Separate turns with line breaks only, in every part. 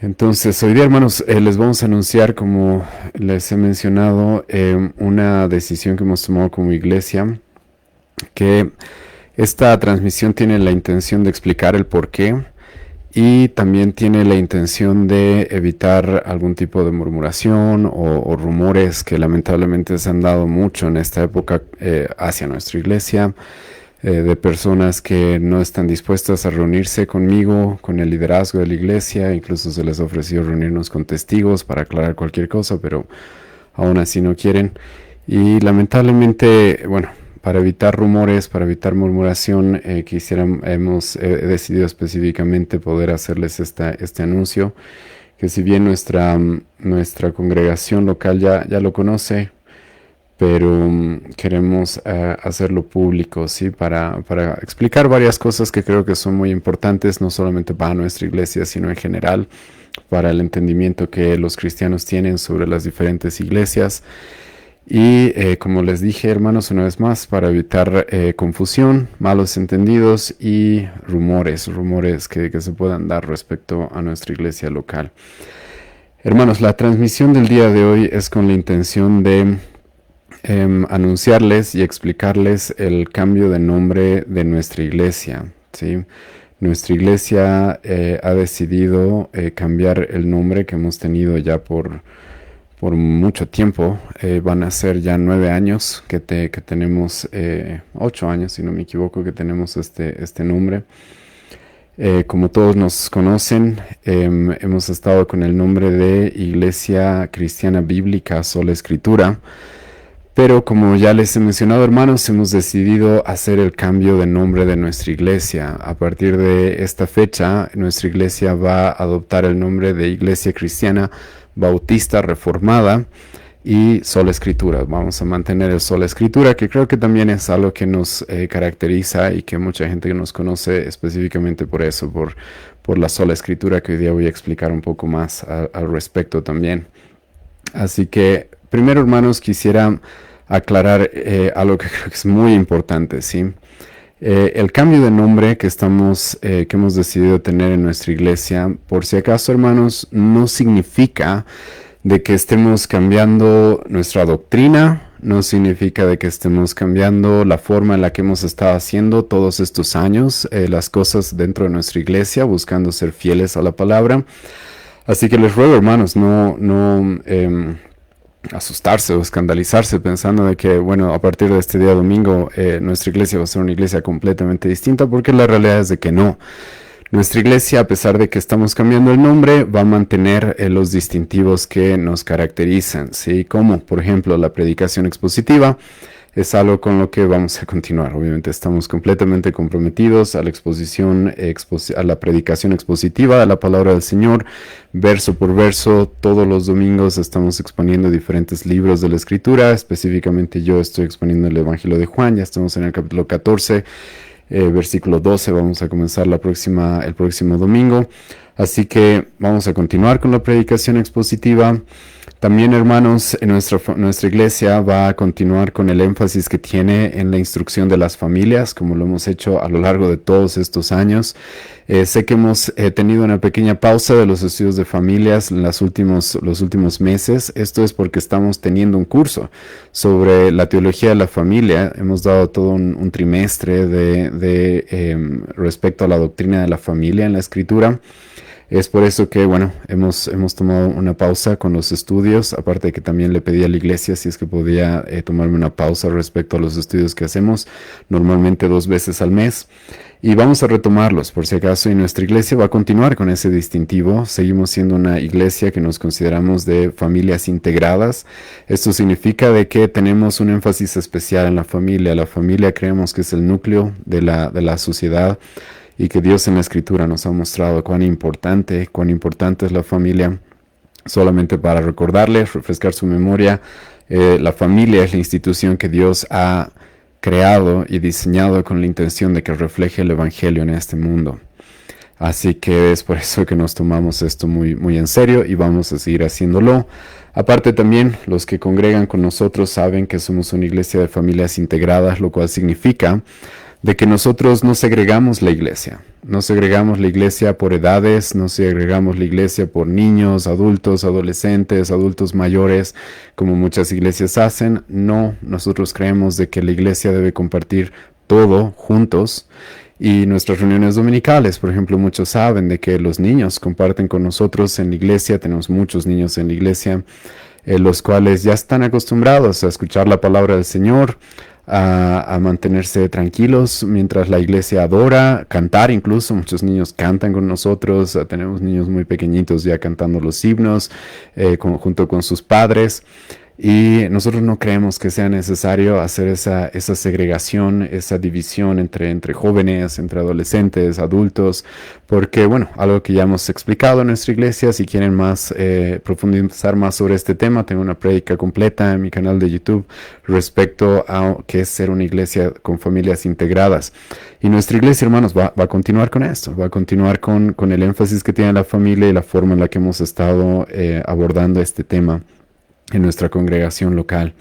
Entonces, hoy día, hermanos, les vamos a anunciar, como les he mencionado, una decisión que hemos tomado como iglesia, que esta transmisión tiene la intención de explicar el por qué y también tiene la intención de evitar algún tipo de murmuración o rumores que lamentablemente se han dado mucho en esta época hacia nuestra iglesia, de personas que no están dispuestas a reunirse conmigo, con el liderazgo de la iglesia. Incluso se les ha ofrecido reunirnos con testigos para aclarar cualquier cosa, pero aún así no quieren. Y lamentablemente, bueno, para evitar rumores, para evitar murmuración, hemos decidido específicamente poder hacerles este anuncio, que si bien nuestra congregación local ya lo conoce, pero queremos hacerlo público, ¿sí? Para explicar varias cosas que creo que son muy importantes, no solamente para nuestra iglesia, sino en general, para el entendimiento que los cristianos tienen sobre las diferentes iglesias. Y como les dije, hermanos, una vez más, para evitar confusión, malos entendidos y rumores que se puedan dar respecto a nuestra iglesia local. Hermanos, la transmisión del día de hoy es con la intención de anunciarles y explicarles el cambio de nombre de nuestra iglesia, ¿sí? Nuestra iglesia ha decidido cambiar el nombre que hemos tenido ya por mucho tiempo. Van a ser ya 9 años que tenemos, 8 años si no me equivoco, que tenemos este nombre. Como todos nos conocen, hemos estado con el nombre de Iglesia Cristiana Bíblica Sola Escritura. Pero como ya les he mencionado, hermanos, hemos decidido hacer el cambio de nombre de nuestra iglesia. A partir de esta fecha, nuestra iglesia va a adoptar el nombre de Iglesia Cristiana Bautista Reformada y Sola Escritura. Vamos a mantener el Sola Escritura, que creo que también es algo que nos caracteriza y que mucha gente nos conoce específicamente por eso, por la Sola Escritura, que hoy día voy a explicar un poco más al respecto también. Así que, primero, hermanos, quisiera aclarar algo que creo que es muy importante, ¿sí? El cambio de nombre que hemos decidido tener en nuestra iglesia, por si acaso, hermanos, no significa de que estemos cambiando nuestra doctrina, no significa de que estemos cambiando la forma en la que hemos estado haciendo todos estos años las cosas dentro de nuestra iglesia, buscando ser fieles a la palabra. Así que les ruego, hermanos, no asustarse o escandalizarse pensando de que, bueno, a partir de este día domingo nuestra iglesia va a ser una iglesia completamente distinta, porque la realidad es de que no. Nuestra iglesia, a pesar de que estamos cambiando el nombre, va a mantener los distintivos que nos caracterizan, ¿sí? Como, por ejemplo, la predicación expositiva. Es algo con lo que vamos a continuar. Obviamente estamos completamente comprometidos a la a la predicación expositiva de la palabra del Señor, verso por verso. Todos los domingos estamos exponiendo diferentes libros de la Escritura. Específicamente yo estoy exponiendo el Evangelio de Juan. Ya estamos en el capítulo 14, versículo 12. Vamos a comenzar el próximo domingo. Así que vamos a continuar con la predicación expositiva. También, hermanos, nuestra iglesia va a continuar con el énfasis que tiene en la instrucción de las familias, como lo hemos hecho a lo largo de todos estos años. Sé que hemos tenido una pequeña pausa de los estudios de familias en los últimos meses. Esto es porque estamos teniendo un curso sobre la teología de la familia. Hemos dado todo un trimestre respecto a la doctrina de la familia en la Escritura. Es por eso que, bueno, hemos tomado una pausa con los estudios, aparte de que también le pedí a la iglesia si es que podía tomarme una pausa respecto a los estudios que hacemos, normalmente 2 veces al mes. Y vamos a retomarlos, por si acaso, y nuestra iglesia va a continuar con ese distintivo. Seguimos siendo una iglesia que nos consideramos de familias integradas. Esto significa de que tenemos un énfasis especial en la familia. La familia creemos que es el núcleo de la sociedad, y que Dios en la Escritura nos ha mostrado cuán importante es la familia. Solamente para recordarles, refrescar su memoria, la familia es la institución que Dios ha creado y diseñado con la intención de que refleje el Evangelio en este mundo. Así que es por eso que nos tomamos esto muy, muy en serio y vamos a seguir haciéndolo. Aparte también, los que congregan con nosotros saben que somos una iglesia de familias integradas, lo cual significa de que nosotros no segregamos la iglesia. No segregamos la iglesia por edades, no segregamos la iglesia por niños, adultos, adolescentes, adultos mayores, como muchas iglesias hacen. No, nosotros creemos de que la iglesia debe compartir todo juntos. Y nuestras reuniones dominicales, por ejemplo, muchos saben de que los niños comparten con nosotros en la iglesia. Tenemos muchos niños en la iglesia, los cuales ya están acostumbrados a escuchar la palabra del Señor, a mantenerse tranquilos mientras la iglesia adora, cantar incluso. Muchos niños cantan con nosotros, tenemos niños muy pequeñitos ya cantando los himnos junto con sus padres. Y nosotros no creemos que sea necesario hacer esa segregación, esa división entre jóvenes, entre adolescentes, adultos, porque, bueno, algo que ya hemos explicado en nuestra iglesia. Si quieren profundizar más sobre este tema, tengo una prédica completa en mi canal de YouTube respecto a qué es ser una iglesia con familias integradas. Y nuestra iglesia, hermanos, va a continuar con esto, va a continuar con el énfasis que tiene la familia y la forma en la que hemos estado abordando este tema en nuestra congregación local.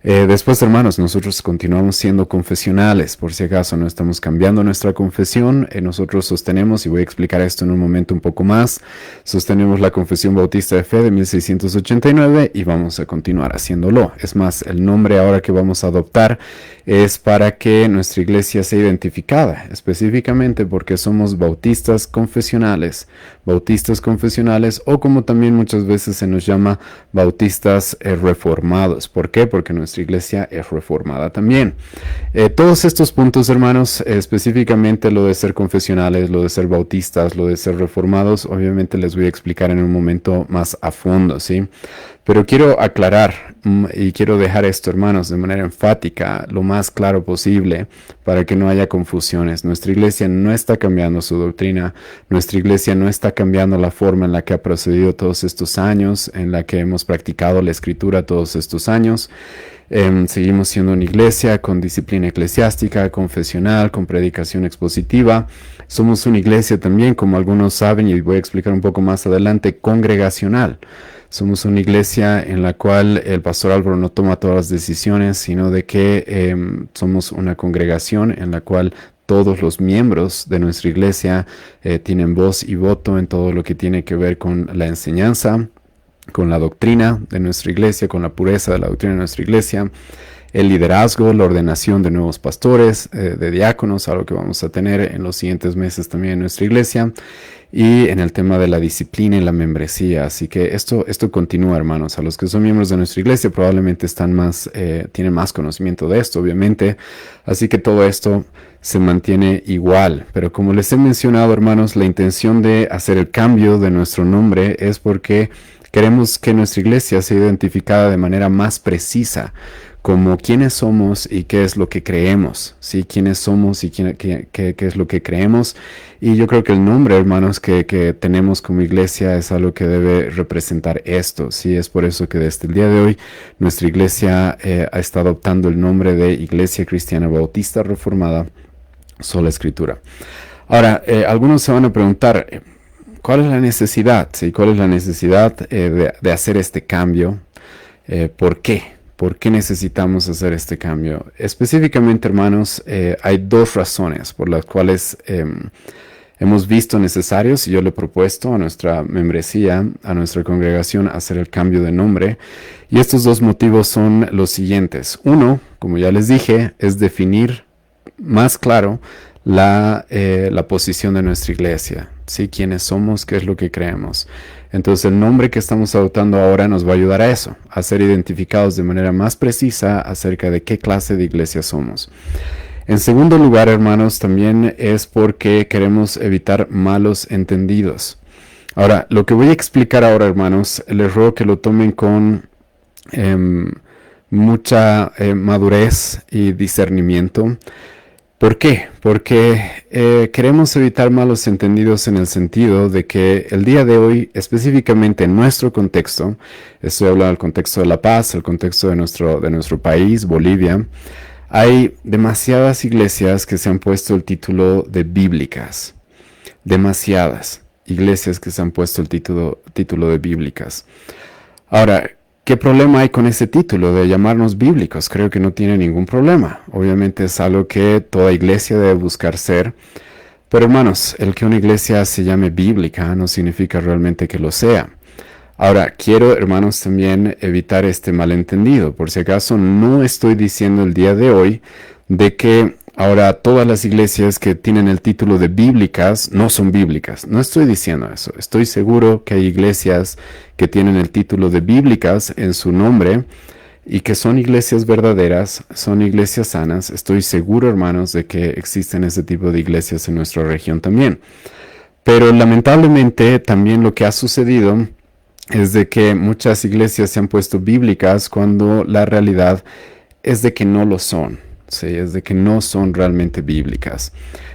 Después, hermanos, nosotros continuamos siendo confesionales. Por si acaso no estamos cambiando nuestra confesión, nosotros sostenemos, y voy a explicar esto en un momento un poco más, sostenemos la Confesión Bautista de Fe de 1689 y vamos a continuar haciéndolo. Es más, el nombre ahora que vamos a adoptar es para que nuestra iglesia sea identificada, específicamente porque somos bautistas confesionales, o como también muchas veces se nos llama bautistas reformados. ¿Por qué? Porque nuestra iglesia es reformada también. Todos estos puntos, hermanos, específicamente lo de ser confesionales, lo de ser bautistas, lo de ser reformados, obviamente les voy a explicar en un momento más a fondo, ¿sí? Pero quiero aclarar y quiero dejar esto, hermanos, de manera enfática, lo más claro posible, para que no haya confusiones. Nuestra iglesia no está cambiando su doctrina, nuestra iglesia no está cambiando la forma en la que ha procedido todos estos años, en la que hemos practicado la escritura todos estos años. Seguimos siendo una iglesia con disciplina eclesiástica, confesional, con predicación expositiva. Somos una iglesia también, como algunos saben, y voy a explicar un poco más adelante, congregacional. Somos una iglesia en la cual el pastor Álvaro no toma todas las decisiones, sino de que somos una congregación en la cual todos los miembros de nuestra iglesia tienen voz y voto en todo lo que tiene que ver con la enseñanza, con la doctrina de nuestra iglesia, con la pureza de la doctrina de nuestra iglesia, el liderazgo, la ordenación de nuevos pastores, de diáconos, algo que vamos a tener en los siguientes meses también en nuestra iglesia, y en el tema de la disciplina y la membresía. Así que esto continúa, hermanos. A los que son miembros de nuestra iglesia probablemente tienen más conocimiento de esto, obviamente. Así que todo esto se mantiene igual. Pero como les he mencionado, hermanos, la intención de hacer el cambio de nuestro nombre es porque queremos que nuestra iglesia sea identificada de manera más precisa como quiénes somos y qué es lo que creemos, ¿sí? Quiénes somos y qué es lo que creemos. Y yo creo que el nombre, hermanos, que tenemos como iglesia es algo que debe representar esto, ¿sí? Es por eso que desde el día de hoy nuestra iglesia está adoptando el nombre de Iglesia Cristiana Bautista Reformada, Sola Escritura. Ahora, algunos se van a preguntar, ¿cuál es la necesidad? ¿Sí? ¿Cuál es la necesidad de hacer este cambio? ¿Por qué? ¿Por qué necesitamos hacer este cambio? Específicamente, hermanos, hay dos razones por las cuales hemos visto necesarios, y yo le he propuesto a nuestra membresía, a nuestra congregación, hacer el cambio de nombre. Y estos dos motivos son los siguientes. Uno, como ya les dije, es definir más claro la posición de nuestra iglesia, ¿sí? Quiénes somos, qué es lo que creemos. Entonces el nombre que estamos adoptando ahora nos va a ayudar a eso, a ser identificados de manera más precisa acerca de qué clase de iglesia somos. En segundo lugar, hermanos, también es porque queremos evitar malos entendidos. Ahora, lo que voy a explicar ahora, hermanos, les ruego que lo tomen con mucha madurez y discernimiento. ¿Por qué? Porque queremos evitar malos entendidos en el sentido de que el día de hoy, específicamente en nuestro contexto, estoy hablando del contexto de La Paz, el contexto de nuestro país, Bolivia, hay demasiadas iglesias que se han puesto el título de bíblicas. Demasiadas iglesias que se han puesto el título de bíblicas. Ahora, ¿qué problema hay con ese título de llamarnos bíblicos? Creo que no tiene ningún problema. Obviamente es algo que toda iglesia debe buscar ser. Pero hermanos, el que una iglesia se llame bíblica no significa realmente que lo sea. Ahora, quiero, hermanos, también evitar este malentendido. Por si acaso, no estoy diciendo el día de hoy de que ahora todas las iglesias que tienen el título de bíblicas no son bíblicas. No estoy diciendo eso. Estoy seguro que hay iglesias que tienen el título de bíblicas en su nombre y que son iglesias verdaderas, son iglesias sanas. Estoy seguro, hermanos, de que existen ese tipo de iglesias en nuestra región también. Pero lamentablemente también lo que ha sucedido es de que muchas iglesias se han puesto bíblicas cuando la realidad es de que no lo son. Sí, es de que no son realmente bíblicas.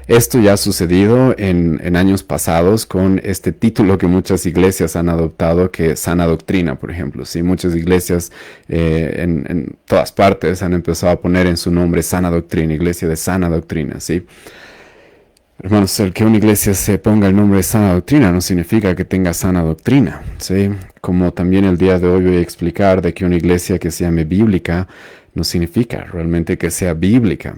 Esto ya ha sucedido en años pasados con este título que muchas iglesias han adoptado, que es sana doctrina, por ejemplo. Sí, muchas iglesias en todas partes han empezado a poner en su nombre sana doctrina, iglesia de sana doctrina, ¿sí? Hermanos, el que una iglesia se ponga el nombre de sana doctrina no significa que tenga sana doctrina, ¿sí? Como también el día de hoy voy a explicar de que una iglesia que se llame bíblica no significa realmente que sea bíblica.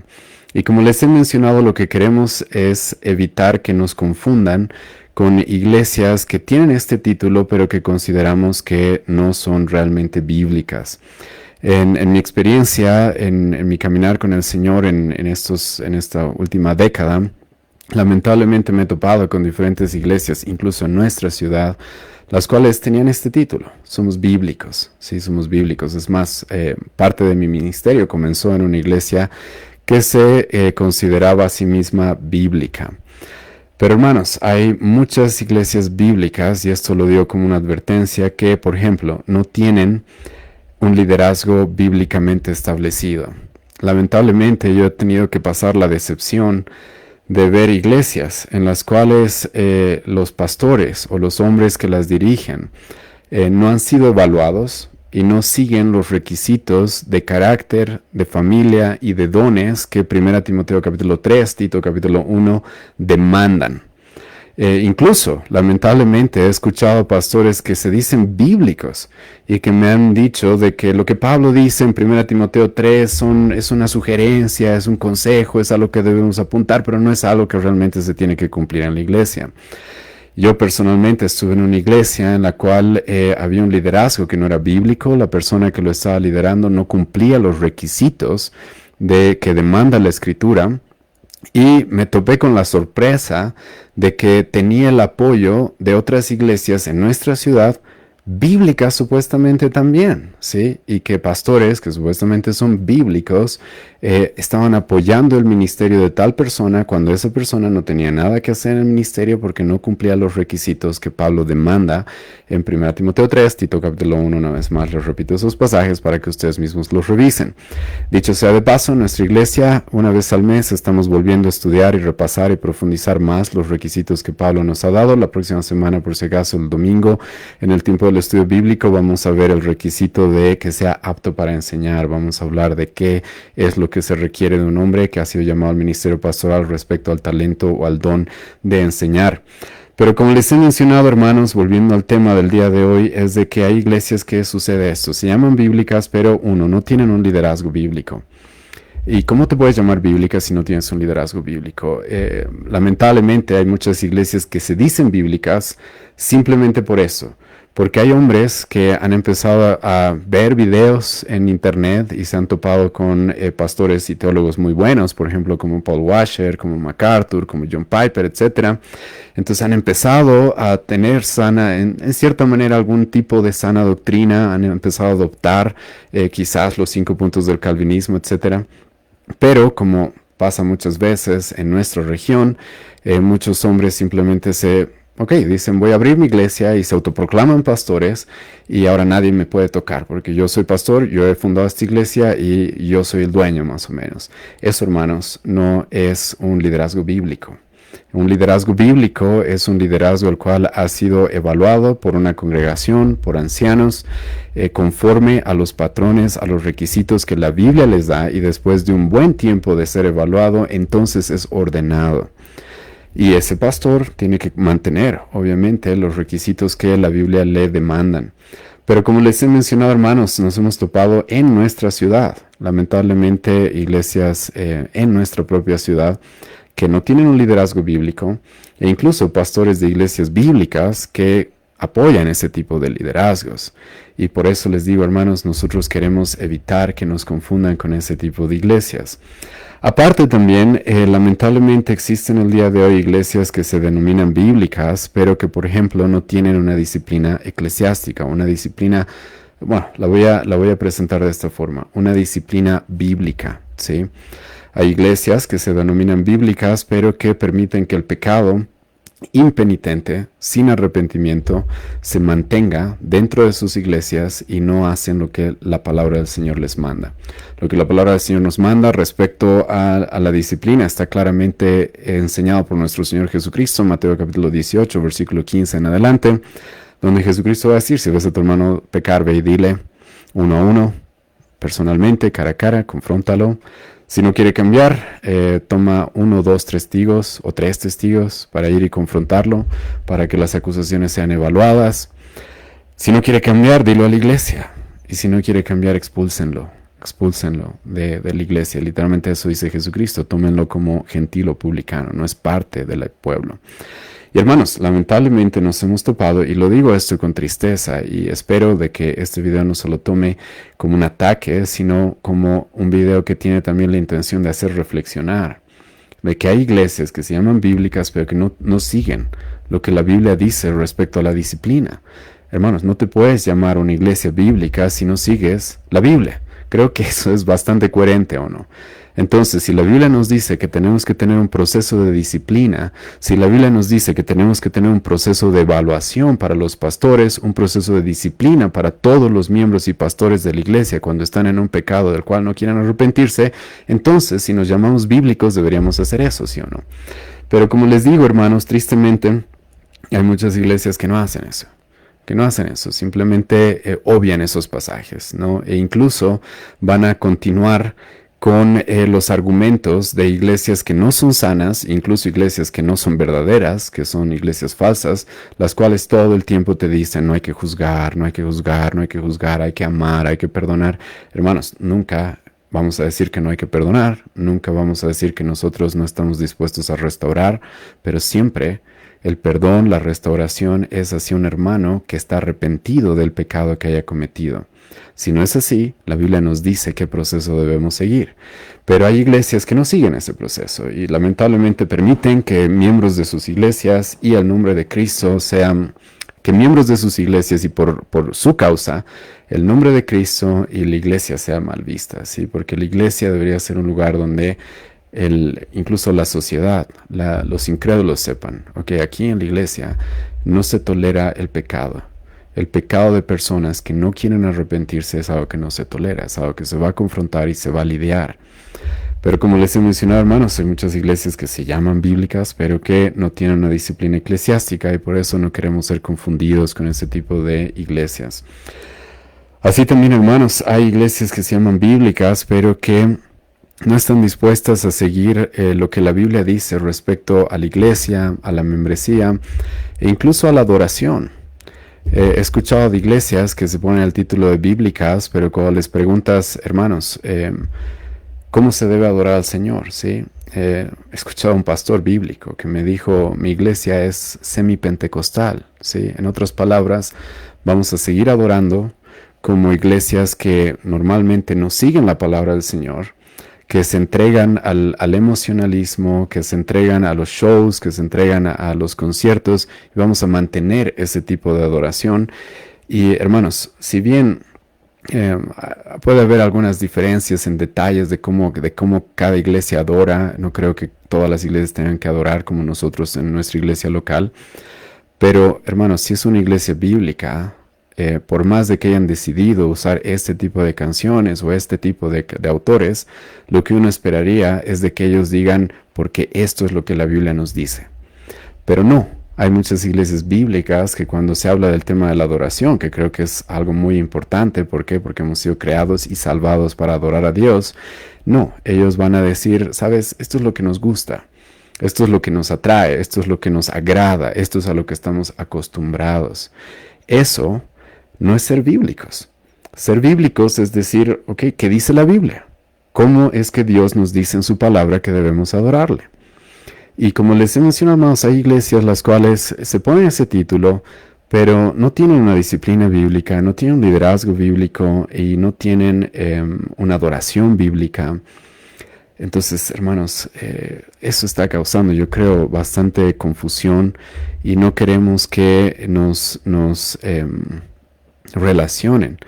Y como les he mencionado, lo que queremos es evitar que nos confundan con iglesias que tienen este título, pero que consideramos que no son realmente bíblicas. En mi experiencia, en mi caminar con el Señor en esta última década, lamentablemente me he topado con diferentes iglesias, incluso en nuestra ciudad, las cuales tenían este título. Somos bíblicos, sí, somos bíblicos. Es más, parte de mi ministerio comenzó en una iglesia que se consideraba a sí misma bíblica. Pero hermanos, hay muchas iglesias bíblicas, y esto lo digo como una advertencia, que, por ejemplo, no tienen un liderazgo bíblicamente establecido. Lamentablemente yo he tenido que pasar la decepción de ver iglesias en las cuales los pastores o los hombres que las dirigen no han sido evaluados y no siguen los requisitos de carácter, de familia y de dones que 1 Timoteo capítulo 3, Tito capítulo 1 demandan. Incluso, lamentablemente, he escuchado pastores que se dicen bíblicos y que me han dicho de que lo que Pablo dice en 1 Timoteo 3 es una sugerencia, es un consejo, es algo que debemos apuntar, pero no es algo que realmente se tiene que cumplir en la iglesia. Yo personalmente estuve en una iglesia en la cual había un liderazgo que no era bíblico, la persona que lo estaba liderando no cumplía los requisitos que demanda la Escritura. Y me topé con la sorpresa de que tenía el apoyo de otras iglesias en nuestra ciudad, bíblicas supuestamente también, ¿sí? Y que pastores que supuestamente son bíblicos estaban apoyando el ministerio de tal persona cuando esa persona no tenía nada que hacer en el ministerio porque no cumplía los requisitos que Pablo demanda en 1 Timoteo 3, Tito capítulo 1, una vez más les repito esos pasajes para que ustedes mismos los revisen. Dicho sea de paso, en nuestra iglesia una vez al mes estamos volviendo a estudiar y repasar y profundizar más los requisitos que Pablo nos ha dado. La próxima semana, por si acaso, el domingo, en el tiempo del estudio bíblico, vamos a ver el requisito de que sea apto para enseñar. Vamos a hablar de qué es lo que se requiere de un hombre que ha sido llamado al ministerio pastoral respecto al talento o al don de enseñar. Pero como les he mencionado, hermanos, volviendo al tema del día de hoy, es de que hay iglesias que sucede esto. Se llaman bíblicas, pero no tienen un liderazgo bíblico. ¿Y cómo te puedes llamar bíblica si no tienes un liderazgo bíblico? Lamentablemente hay muchas iglesias que se dicen bíblicas simplemente por eso. Porque hay hombres que han empezado a ver videos en internet y se han topado con pastores y teólogos muy buenos, por ejemplo, como Paul Washer, como MacArthur, como John Piper, etc. Entonces han empezado a tener en cierta manera, algún tipo de sana doctrina, han empezado a adoptar quizás los 5 puntos del calvinismo, etc. Pero como pasa muchas veces en nuestra región, muchos hombres simplemente dicen voy a abrir mi iglesia y se autoproclaman pastores y ahora nadie me puede tocar porque yo soy pastor, yo he fundado esta iglesia y yo soy el dueño más o menos. Eso, hermanos, no es un liderazgo bíblico. Un liderazgo bíblico es un liderazgo el cual ha sido evaluado por una congregación, por ancianos, conforme a los patrones, a los requisitos que la Biblia les da y después de un buen tiempo de ser evaluado, entonces es ordenado. Y ese pastor tiene que mantener, obviamente, los requisitos que la Biblia le demandan. Pero como les he mencionado, hermanos, nos hemos topado en nuestra ciudad, lamentablemente, iglesias en nuestra propia ciudad que no tienen un liderazgo bíblico e incluso pastores de iglesias bíblicas que apoyan ese tipo de liderazgos. Y por eso les digo, hermanos, nosotros queremos evitar que nos confundan con ese tipo de iglesias. Aparte también, lamentablemente existen el día de hoy iglesias que se denominan bíblicas, pero que por ejemplo no tienen una disciplina eclesiástica, una disciplina, bueno, la voy a presentar de esta forma, una disciplina bíblica, ¿sí? Hay iglesias que se denominan bíblicas, pero que permiten que el pecado impenitente, sin arrepentimiento, se mantenga dentro de sus iglesias y no hacen lo que la palabra del Señor les manda. Lo que la palabra del Señor nos manda respecto a la disciplina está claramente enseñado por nuestro Señor Jesucristo, Mateo capítulo 18, versículo 15 en adelante, donde Jesucristo va a decir, si ves a tu hermano pecar, ve y dile uno a uno, personalmente, cara a cara, confróntalo. Si no quiere cambiar, toma 1, 2 testigos o 3 testigos para ir y confrontarlo, para que las acusaciones sean evaluadas. Si no quiere cambiar, dilo a la iglesia. Y si no quiere cambiar, expúlsenlo de la iglesia. Literalmente eso dice Jesucristo, tómenlo como gentil o publicano, no es parte del pueblo. Y hermanos, lamentablemente nos hemos topado, y lo digo esto con tristeza, y espero de que este video no se lo tome como un ataque, sino como un video que tiene también la intención de hacer reflexionar, de que hay iglesias que se llaman bíblicas, pero que no siguen lo que la Biblia dice respecto a la disciplina. Hermanos, no te puedes llamar una iglesia bíblica si no sigues la Biblia. Creo que eso es bastante coherente, ¿o no? Entonces, si la Biblia nos dice que tenemos que tener un proceso de disciplina, si la Biblia nos dice que tenemos que tener un proceso de evaluación para los pastores, un proceso de disciplina para todos los miembros y pastores de la iglesia cuando están en un pecado del cual no quieran arrepentirse, entonces, si nos llamamos bíblicos, deberíamos hacer eso, ¿sí o no? Pero como les digo, hermanos, tristemente, hay muchas iglesias que no hacen eso. Simplemente obvian esos pasajes, ¿no? E incluso van a continuar con los argumentos de iglesias que no son sanas, incluso iglesias que no son verdaderas, que son iglesias falsas, las cuales todo el tiempo te dicen no hay que juzgar, no hay que juzgar, no hay que juzgar, hay que amar, hay que perdonar. Hermanos, nunca vamos a decir que no hay que perdonar, nunca vamos a decir que nosotros no estamos dispuestos a restaurar, pero siempre el perdón, la restauración es hacia un hermano que está arrepentido del pecado que haya cometido. Si no es así, la Biblia nos dice qué proceso debemos seguir. Pero hay iglesias que no siguen ese proceso y lamentablemente permiten que miembros de sus iglesias y al nombre de Cristo sean, que miembros de sus iglesias y por su causa, el nombre de Cristo y la iglesia sea mal vista, ¿sí? Porque la iglesia debería ser un lugar donde incluso la sociedad, los incrédulos sepan, ok, aquí en la iglesia no se tolera el pecado. El pecado de personas que no quieren arrepentirse es algo que no se tolera, es algo que se va a confrontar y se va a lidiar. Pero como les he mencionado, hermanos, hay muchas iglesias que se llaman bíblicas, pero que no tienen una disciplina eclesiástica y por eso no queremos ser confundidos con ese tipo de iglesias. Así también, hermanos, hay iglesias que se llaman bíblicas, pero que no están dispuestas a seguir lo que la Biblia dice respecto a la iglesia, a la membresía e incluso a la adoración. He escuchado de iglesias que se ponen el título de bíblicas, pero cuando les preguntas, hermanos, ¿cómo se debe adorar al Señor? ¿Sí? He escuchado a un pastor bíblico que me dijo, mi iglesia es semipentecostal, ¿sí? En otras palabras, vamos a seguir adorando como iglesias que normalmente no siguen la palabra del Señor, que se entregan al emocionalismo, que se entregan a los shows, que se entregan a los conciertos, y vamos a mantener ese tipo de adoración. Y hermanos, si bien puede haber algunas diferencias en detalles de cómo cada iglesia adora, no creo que todas las iglesias tengan que adorar como nosotros en nuestra iglesia local, pero hermanos, si es una iglesia bíblica, por más de que hayan decidido usar este tipo de canciones o este tipo de autores, lo que uno esperaría es de que ellos digan, porque esto es lo que la Biblia nos dice. Pero no, hay muchas iglesias bíblicas que cuando se habla del tema de la adoración, que creo que es algo muy importante, ¿por qué? Porque hemos sido creados y salvados para adorar a Dios. No, ellos van a decir, ¿sabes? Esto es lo que nos gusta. Esto es lo que nos atrae, esto es lo que nos agrada, esto es a lo que estamos acostumbrados. Eso no es ser bíblicos. Ser bíblicos es decir, ok, ¿qué dice la Biblia? ¿Cómo es que Dios nos dice en su palabra que debemos adorarle? Y como les he mencionado, hay iglesias las cuales se ponen ese título, pero no tienen una disciplina bíblica, no tienen un liderazgo bíblico y no tienen una adoración bíblica. Entonces, hermanos, eso está causando, yo creo, bastante confusión y no queremos que nos relacionen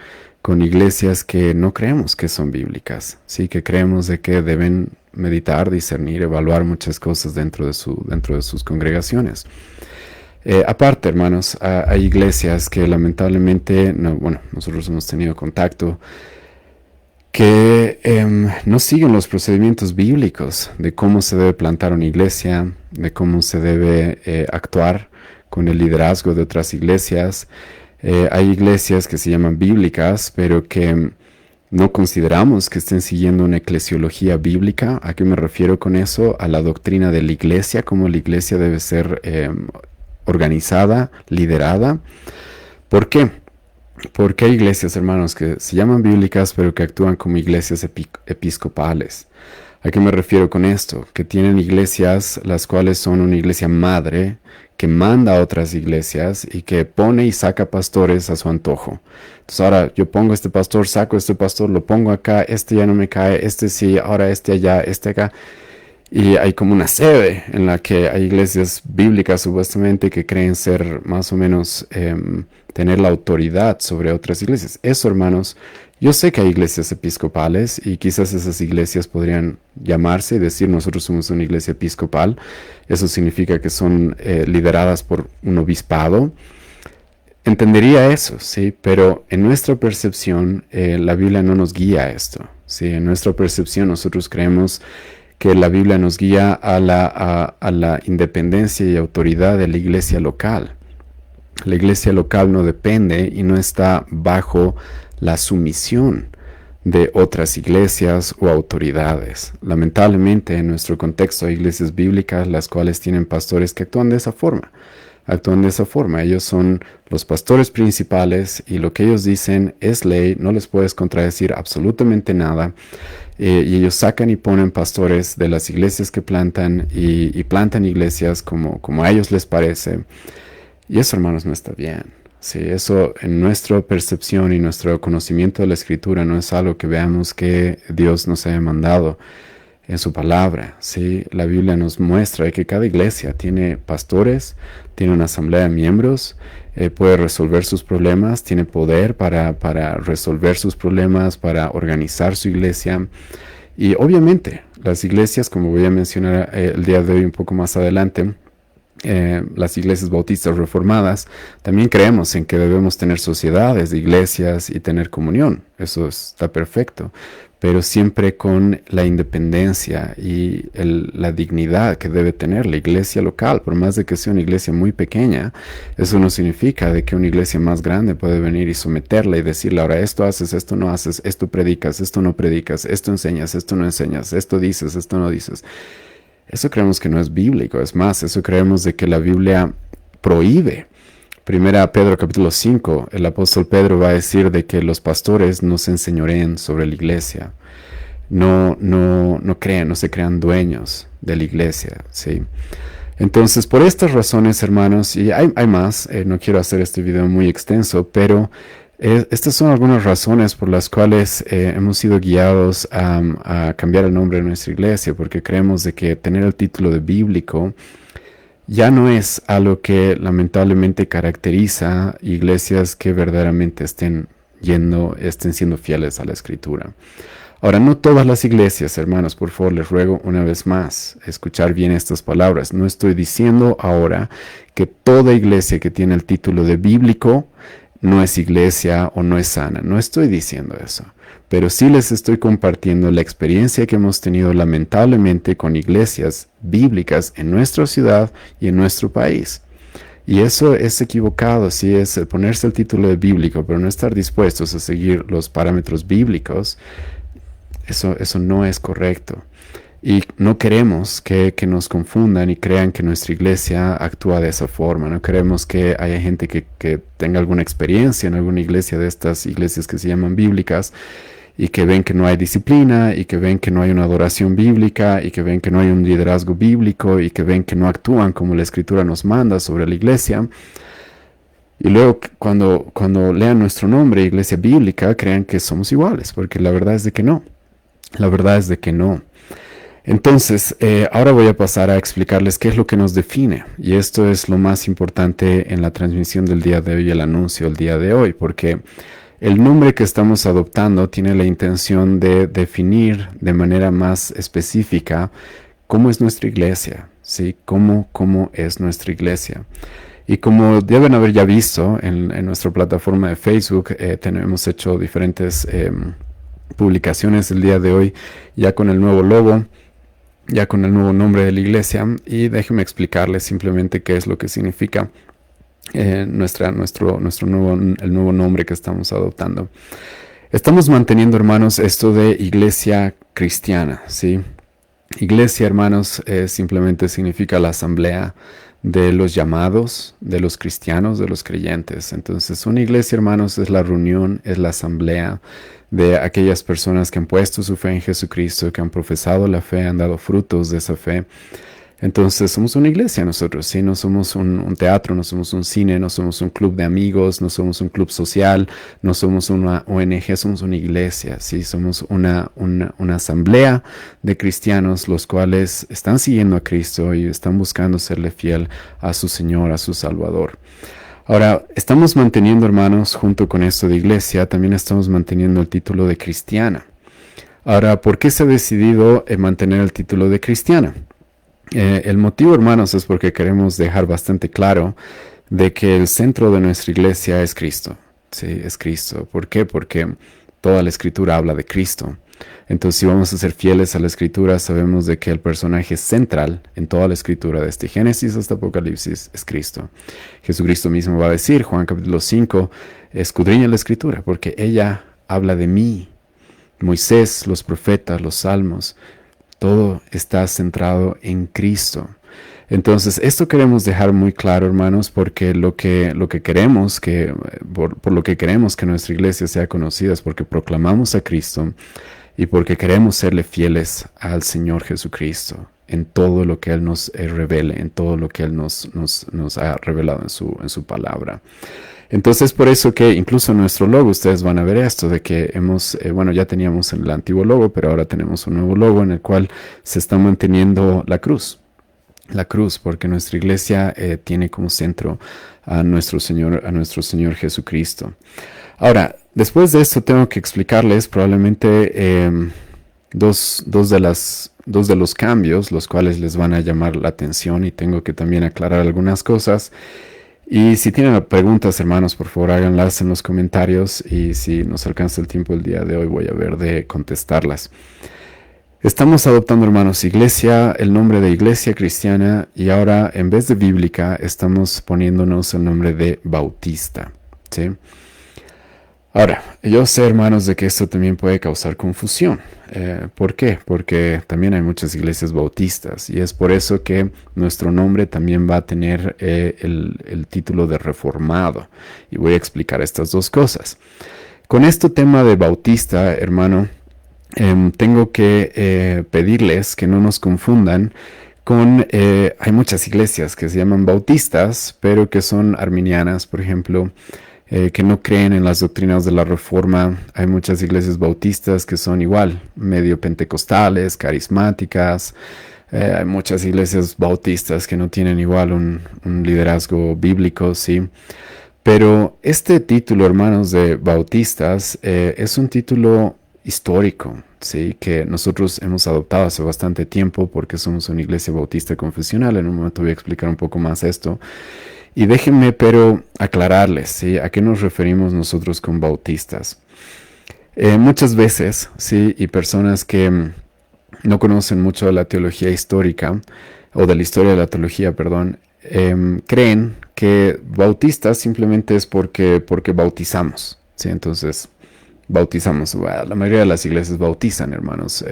con iglesias que no creemos que son bíblicas, sí, que creemos de que deben meditar, discernir, evaluar muchas cosas dentro de sus congregaciones. Aparte, hermanos, hay iglesias que lamentablemente, nosotros hemos tenido contacto, que no siguen los procedimientos bíblicos de cómo se debe plantar una iglesia, de cómo se debe actuar con el liderazgo de otras iglesias. Hay iglesias que se llaman bíblicas, pero que no consideramos que estén siguiendo una eclesiología bíblica. ¿A qué me refiero con eso? A la doctrina de la iglesia, cómo la iglesia debe ser organizada, liderada. ¿Por qué? Porque hay iglesias, hermanos, que se llaman bíblicas, pero que actúan como iglesias episcopales. ¿A qué me refiero con esto? Que tienen iglesias, las cuales son una iglesia madre, que manda a otras iglesias y que pone y saca pastores a su antojo. Entonces ahora yo pongo este pastor, saco este pastor, lo pongo acá, este ya no me cae, este sí, ahora este allá, este acá. Y hay como una sede en la que hay iglesias bíblicas supuestamente que creen ser más o menos tener la autoridad sobre otras iglesias. Eso, hermanos, yo sé que hay iglesias episcopales y quizás esas iglesias podrían llamarse y decir nosotros somos una iglesia episcopal. Eso significa que son lideradas por un obispado. Entendería eso, sí, pero en nuestra percepción la Biblia no nos guía a esto. Sí, en nuestra percepción nosotros creemos que la Biblia nos guía a la independencia y autoridad de la iglesia local. La iglesia local no depende y no está bajo la sumisión de otras iglesias o autoridades. Lamentablemente, en nuestro contexto hay iglesias bíblicas las cuales tienen pastores que actúan de esa forma. Ellos son los pastores principales y lo que ellos dicen es ley, no les puedes contradecir absolutamente nada. Y ellos sacan y ponen pastores de las iglesias que plantan y plantan iglesias como a ellos les parece. Y eso, hermanos, no está bien. Sí, eso en nuestra percepción y nuestro conocimiento de la Escritura no es algo que veamos que Dios nos haya mandado en su palabra. Sí, la Biblia nos muestra que cada iglesia tiene pastores, tiene una asamblea de miembros, puede resolver sus problemas, tiene poder para resolver sus problemas, para organizar su iglesia. Y obviamente las iglesias, como voy a mencionar el día de hoy un poco más adelante, las iglesias bautistas reformadas, también creemos en que debemos tener sociedades de iglesias y tener comunión. Eso está perfecto, pero siempre con la independencia y la dignidad que debe tener la iglesia local. Por más de que sea una iglesia muy pequeña, eso no significa de que una iglesia más grande puede venir y someterla y decirle, ahora esto haces, esto no haces, esto predicas, esto no predicas, esto enseñas, esto no enseñas, esto dices, esto no dices. Eso creemos que no es bíblico. Es más, eso creemos de que la Biblia prohíbe. Primera Pedro capítulo 5, el apóstol Pedro va a decir de que los pastores no se enseñoreen sobre la iglesia. No se crean dueños de la iglesia, ¿sí? Entonces, por estas razones, hermanos, y hay más, no quiero hacer este video muy extenso, pero estas son algunas razones por las cuales hemos sido guiados a cambiar el nombre de nuestra iglesia, porque creemos de que tener el título de bíblico ya no es algo que lamentablemente caracteriza iglesias que verdaderamente estén siendo fieles a la Escritura. Ahora, no todas las iglesias, hermanos, por favor, les ruego una vez más escuchar bien estas palabras. No estoy diciendo ahora que toda iglesia que tiene el título de bíblico no es iglesia o no es sana. No estoy diciendo eso. Pero sí les estoy compartiendo la experiencia que hemos tenido lamentablemente con iglesias bíblicas en nuestra ciudad y en nuestro país. Y eso es equivocado, sí, es ponerse el título de bíblico, pero no estar dispuestos a seguir los parámetros bíblicos. Eso no es correcto. Y no queremos que nos confundan y crean que nuestra iglesia actúa de esa forma. No queremos que haya gente que tenga alguna experiencia en alguna iglesia de estas iglesias que se llaman bíblicas y que ven que no hay disciplina y que ven que no hay una adoración bíblica y que ven que no hay un liderazgo bíblico y que ven que no actúan como la Escritura nos manda sobre la iglesia. Y luego cuando lean nuestro nombre, iglesia bíblica, crean que somos iguales, porque la verdad es de que no. La verdad es de que no. Entonces, ahora voy a pasar a explicarles qué es lo que nos define. Y esto es lo más importante en la transmisión del día de hoy, el anuncio del día de hoy, porque el nombre que estamos adoptando tiene la intención de definir de manera más específica cómo es nuestra iglesia, ¿sí? Cómo es nuestra iglesia. Y como deben haber ya visto en nuestra plataforma de Facebook, hemos hecho diferentes publicaciones el día de hoy ya con el nuevo logo, ya con el nuevo nombre de la iglesia, y déjenme explicarles simplemente qué es lo que significa el nuevo nombre que estamos adoptando. Estamos manteniendo, hermanos, esto de iglesia cristiana, ¿sí? Iglesia, hermanos, simplemente significa la asamblea de los llamados, de los cristianos, de los creyentes. Entonces, una iglesia, hermanos, es la reunión, es la asamblea de aquellas personas que han puesto su fe en Jesucristo, que han profesado la fe, han dado frutos de esa fe. Entonces somos una iglesia nosotros, ¿sí? No somos un teatro, no somos un cine, no somos un club de amigos, no somos un club social, no somos una ONG, somos una iglesia, ¿sí? Somos una asamblea de cristianos los cuales están siguiendo a Cristo y están buscando serle fiel a su Señor, a su Salvador. Ahora, estamos manteniendo, hermanos, junto con esto de iglesia, también estamos manteniendo el título de cristiana. Ahora, ¿por qué se ha decidido mantener el título de cristiana? El motivo, hermanos, es porque queremos dejar bastante claro de que el centro de nuestra iglesia es Cristo. Sí, es Cristo. ¿Por qué? Porque toda la Escritura habla de Cristo. Entonces, si vamos a ser fieles a la Escritura, sabemos de que el personaje central en toda la Escritura, desde Génesis hasta Apocalipsis, es Cristo. Jesucristo mismo va a decir, Juan capítulo 5, escudriña la Escritura, porque ella habla de mí. Moisés, los profetas, los salmos, todo está centrado en Cristo. Entonces, esto queremos dejar muy claro, hermanos, porque lo que queremos, por lo que queremos que nuestra iglesia sea conocida es porque proclamamos a Cristo y porque queremos serle fieles al Señor Jesucristo en todo lo que Él nos revele, en todo lo que Él nos ha revelado en su palabra. Entonces, por eso que incluso en nuestro logo, ustedes van a ver esto, de que ya teníamos el antiguo logo, pero ahora tenemos un nuevo logo en el cual se está manteniendo la cruz. La cruz, porque nuestra iglesia tiene como centro a nuestro Señor Jesucristo. Ahora, después de esto tengo que explicarles probablemente dos de los cambios, los cuales les van a llamar la atención, y tengo que también aclarar algunas cosas. Y si tienen preguntas, hermanos, por favor háganlas en los comentarios, y si nos alcanza el tiempo el día de hoy voy a ver de contestarlas. Estamos adoptando, hermanos, el nombre de iglesia cristiana, y ahora en vez de bíblica estamos poniéndonos el nombre de bautista, ¿sí? Ahora, yo sé, hermanos, de que esto también puede causar confusión. ¿Por qué? Porque también hay muchas iglesias bautistas, y es por eso que nuestro nombre también va a tener el título de reformado, y voy a explicar estas dos cosas. Con este tema de bautista, hermano, tengo que pedirles que no nos confundan con, hay muchas iglesias que se llaman bautistas, pero que son arminianas, por ejemplo, que no creen en las doctrinas de la Reforma. Hay muchas iglesias bautistas que son igual, medio pentecostales, carismáticas. Hay muchas iglesias bautistas que no tienen igual un liderazgo bíblico, ¿sí? Pero este título, hermanos, de bautistas, es un título histórico, ¿sí? Que nosotros hemos adoptado hace bastante tiempo porque somos una iglesia bautista confesional. En un momento voy a explicar un poco más esto. Y déjenme pero aclararles, ¿sí? ¿A qué nos referimos nosotros con bautistas? Muchas veces, ¿sí? Y personas que no conocen mucho de la teología histórica, o de la historia de la teología, perdón, creen que bautistas simplemente es porque bautizamos, ¿sí? Entonces, bautizamos. Bueno, la mayoría de las iglesias bautizan, hermanos.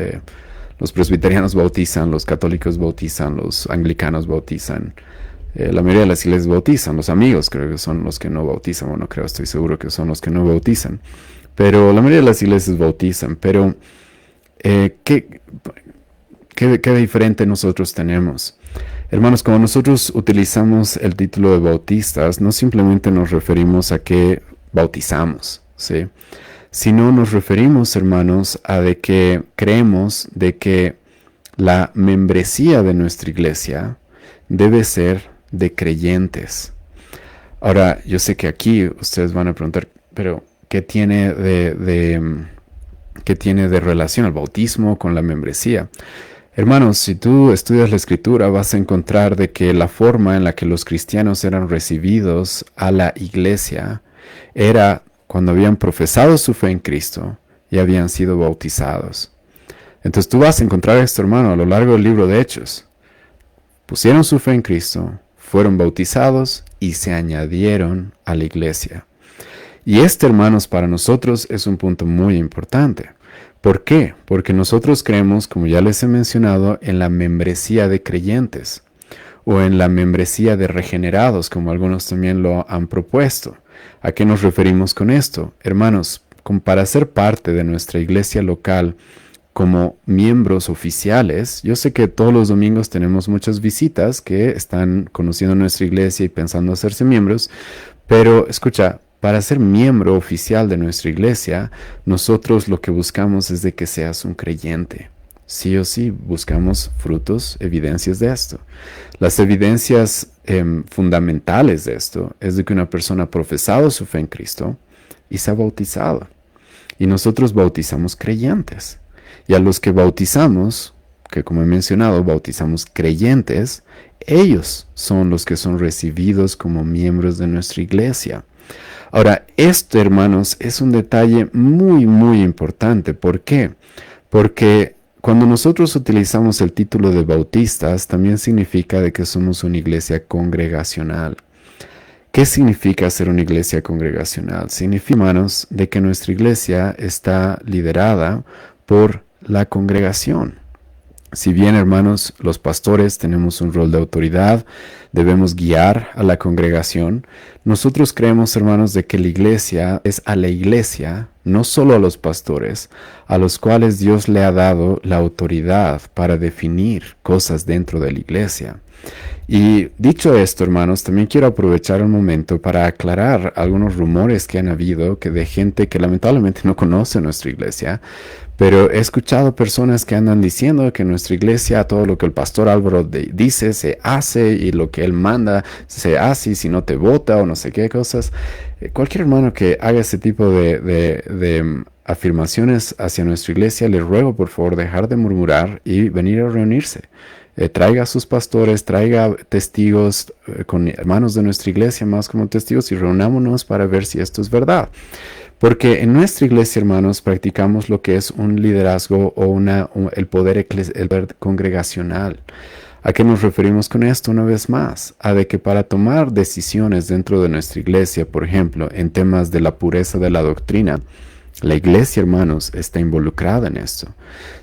Los presbiterianos bautizan, los católicos bautizan, los anglicanos bautizan. La mayoría de las iglesias bautizan. Los amigos creo que son los que no bautizan. Bueno, creo, estoy seguro que son los que no bautizan. Pero la mayoría de las iglesias bautizan. Pero, ¿qué diferente nosotros tenemos? Hermanos, cuando nosotros utilizamos el título de bautistas, no simplemente nos referimos a que bautizamos, ¿sí? Sino nos referimos, hermanos, a de que creemos de que la membresía de nuestra iglesia debe ser de creyentes. Ahora, yo sé que aquí ustedes van a preguntar, pero ¿qué tiene qué tiene de relación el bautismo con la membresía? Hermanos, si tú estudias la Escritura, vas a encontrar de que la forma en la que los cristianos eran recibidos a la iglesia era cuando habían profesado su fe en Cristo y habían sido bautizados. Entonces tú vas a encontrar esto, hermano, a lo largo del libro de Hechos. Pusieron su fe en Cristo, fueron bautizados y se añadieron a la iglesia. Y hermanos, para nosotros es un punto muy importante. ¿Por qué? Porque nosotros creemos, como ya les he mencionado, en la membresía de creyentes o en la membresía de regenerados, como algunos también lo han propuesto. ¿A qué nos referimos con esto? Hermanos, para ser parte de nuestra iglesia local como miembros oficiales, yo sé que todos los domingos tenemos muchas visitas que están conociendo nuestra iglesia y pensando hacerse miembros, pero escucha, para ser miembro oficial de nuestra iglesia, nosotros lo que buscamos es de que seas un creyente. Sí o sí, buscamos frutos, evidencias de esto. Las evidencias fundamentales de esto es de que una persona ha profesado su fe en Cristo y se ha bautizado. Y nosotros bautizamos creyentes. Y a los que bautizamos, que como he mencionado, bautizamos creyentes, ellos son los que son recibidos como miembros de nuestra iglesia. Ahora, esto, hermanos, es un detalle muy, muy importante. ¿Por qué? Porque cuando nosotros utilizamos el título de bautistas, también significa de que somos una iglesia congregacional. ¿Qué significa ser una iglesia congregacional? Significa, hermanos, de que nuestra iglesia está liderada por la congregación. Si bien, hermanos, los pastores tenemos un rol de autoridad, debemos guiar a la congregación, nosotros creemos, hermanos, de que la iglesia es a la iglesia, no solo a los pastores, a los cuales Dios le ha dado la autoridad para definir cosas dentro de la iglesia. Y dicho esto, hermanos, también quiero aprovechar el momento para aclarar algunos rumores que han habido de gente que lamentablemente no conoce nuestra iglesia, pero he escuchado personas que andan diciendo que en nuestra iglesia todo lo que el pastor Álvaro dice se hace y lo que él manda se hace y si no te vota o no sé qué cosas. Cualquier hermano que haga ese tipo de afirmaciones hacia nuestra iglesia, le ruego por favor dejar de murmurar y venir a reunirse. Traiga a sus pastores, traiga testigos con hermanos de nuestra iglesia más como testigos y reunámonos para ver si esto es verdad. Porque en nuestra iglesia, hermanos, practicamos lo que es un liderazgo o el poder congregacional. ¿A qué nos referimos con esto una vez más? A de que para tomar decisiones dentro de nuestra iglesia, por ejemplo, en temas de la pureza de la doctrina, la iglesia, hermanos, está involucrada en esto.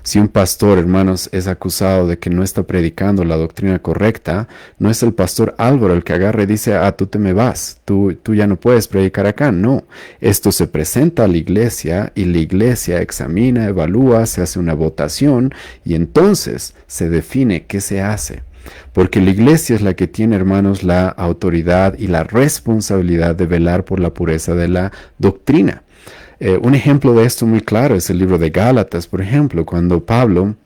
Si un pastor, hermanos, es acusado de que no está predicando la doctrina correcta, no es el pastor Álvaro el que agarra y dice, tú te me vas, tú ya no puedes predicar acá. No, esto se presenta a la iglesia y la iglesia examina, evalúa, se hace una votación y entonces se define qué se hace. Porque la iglesia es la que tiene, hermanos, la autoridad y la responsabilidad de velar por la pureza de la doctrina. Un ejemplo de esto muy claro es el libro de Gálatas, por ejemplo, cuando Pablo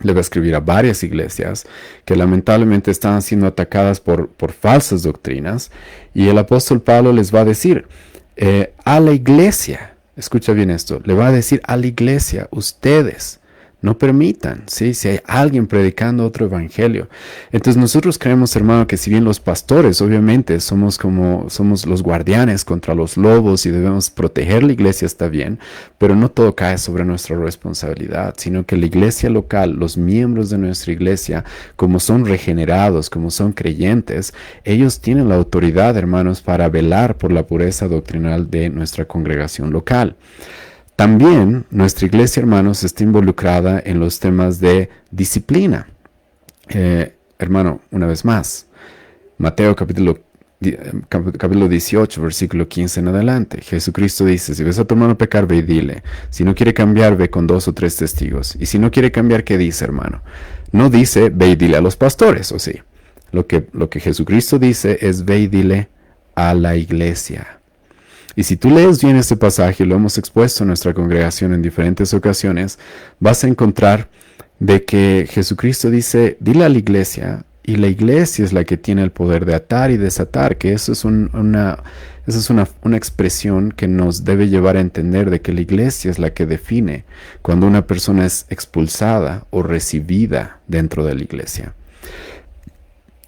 le va a escribir a varias iglesias que lamentablemente estaban siendo atacadas por falsas doctrinas, y el apóstol Pablo les va a decir a la iglesia, escucha bien esto, le va a decir a la iglesia, ustedes no permitan, ¿sí? Si hay alguien predicando otro evangelio. Entonces nosotros creemos, hermano, que si bien los pastores, obviamente, somos los guardianes contra los lobos y debemos proteger la iglesia, está bien, pero no todo cae sobre nuestra responsabilidad, sino que la iglesia local, los miembros de nuestra iglesia, como son regenerados, como son creyentes, ellos tienen la autoridad, hermanos, para velar por la pureza doctrinal de nuestra congregación local. También nuestra iglesia, hermanos, está involucrada en los temas de disciplina. Hermano, una vez más, Mateo capítulo 18, versículo 15 en adelante. Jesucristo dice, si ves a tu hermano pecar, ve y dile. Si no quiere cambiar, ve con 2 o 3 testigos. Y si no quiere cambiar, ¿qué dice, hermano? No dice, ve y dile a los pastores, ¿o sí? Lo que Jesucristo dice es, ve y dile a la iglesia. Y si tú lees bien este pasaje, lo hemos expuesto en nuestra congregación en diferentes ocasiones, vas a encontrar de que Jesucristo dice, dile a la iglesia, y la iglesia es la que tiene el poder de atar y desatar, que eso es una expresión que nos debe llevar a entender de que la iglesia es la que define cuando una persona es expulsada o recibida dentro de la iglesia.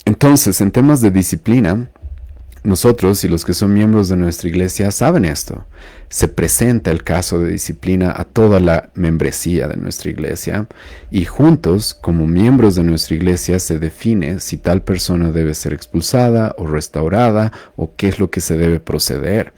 Entonces, en temas de disciplina, nosotros y los que son miembros de nuestra iglesia saben esto. Se presenta el caso de disciplina a toda la membresía de nuestra iglesia y juntos, como miembros de nuestra iglesia, se define si tal persona debe ser expulsada o restaurada o qué es lo que se debe proceder.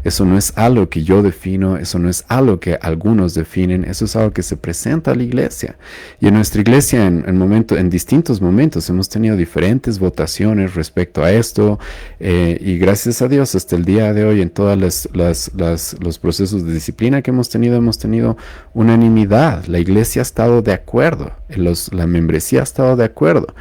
Eso no es algo que yo defino, eso no es algo que algunos definen, eso es algo que se presenta a la iglesia. Y en nuestra iglesia, en distintos momentos, hemos tenido diferentes votaciones respecto a esto y gracias a Dios, hasta el día de hoy, en todas los procesos de disciplina que hemos tenido unanimidad. La iglesia ha estado de acuerdo, la membresía ha estado de acuerdo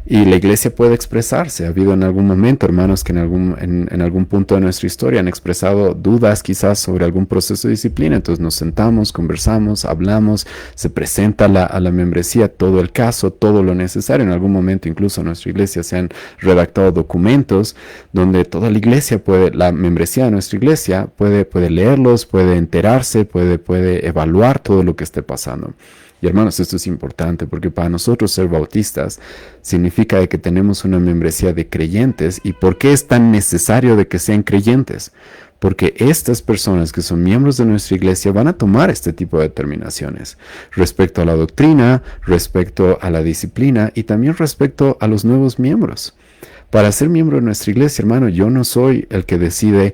y la iglesia puede expresarse. Ha habido en algún momento hermanos que en algún punto de nuestra historia han expresado dudas quizás sobre algún proceso de disciplina, entonces nos sentamos, conversamos, hablamos, se presenta a la membresía todo el caso, todo lo necesario. En algún momento incluso en nuestra iglesia se han redactado documentos donde toda la iglesia la membresía de nuestra iglesia puede leerlos, puede enterarse, puede evaluar todo lo que esté pasando. Y hermanos, esto es importante porque para nosotros ser bautistas significa de que tenemos una membresía de creyentes. ¿Y por qué es tan necesario de que sean creyentes? Porque estas personas que son miembros de nuestra iglesia van a tomar este tipo de determinaciones respecto a la doctrina, respecto a la disciplina y también respecto a los nuevos miembros. Para ser miembro de nuestra iglesia, hermano, yo no soy el que decide,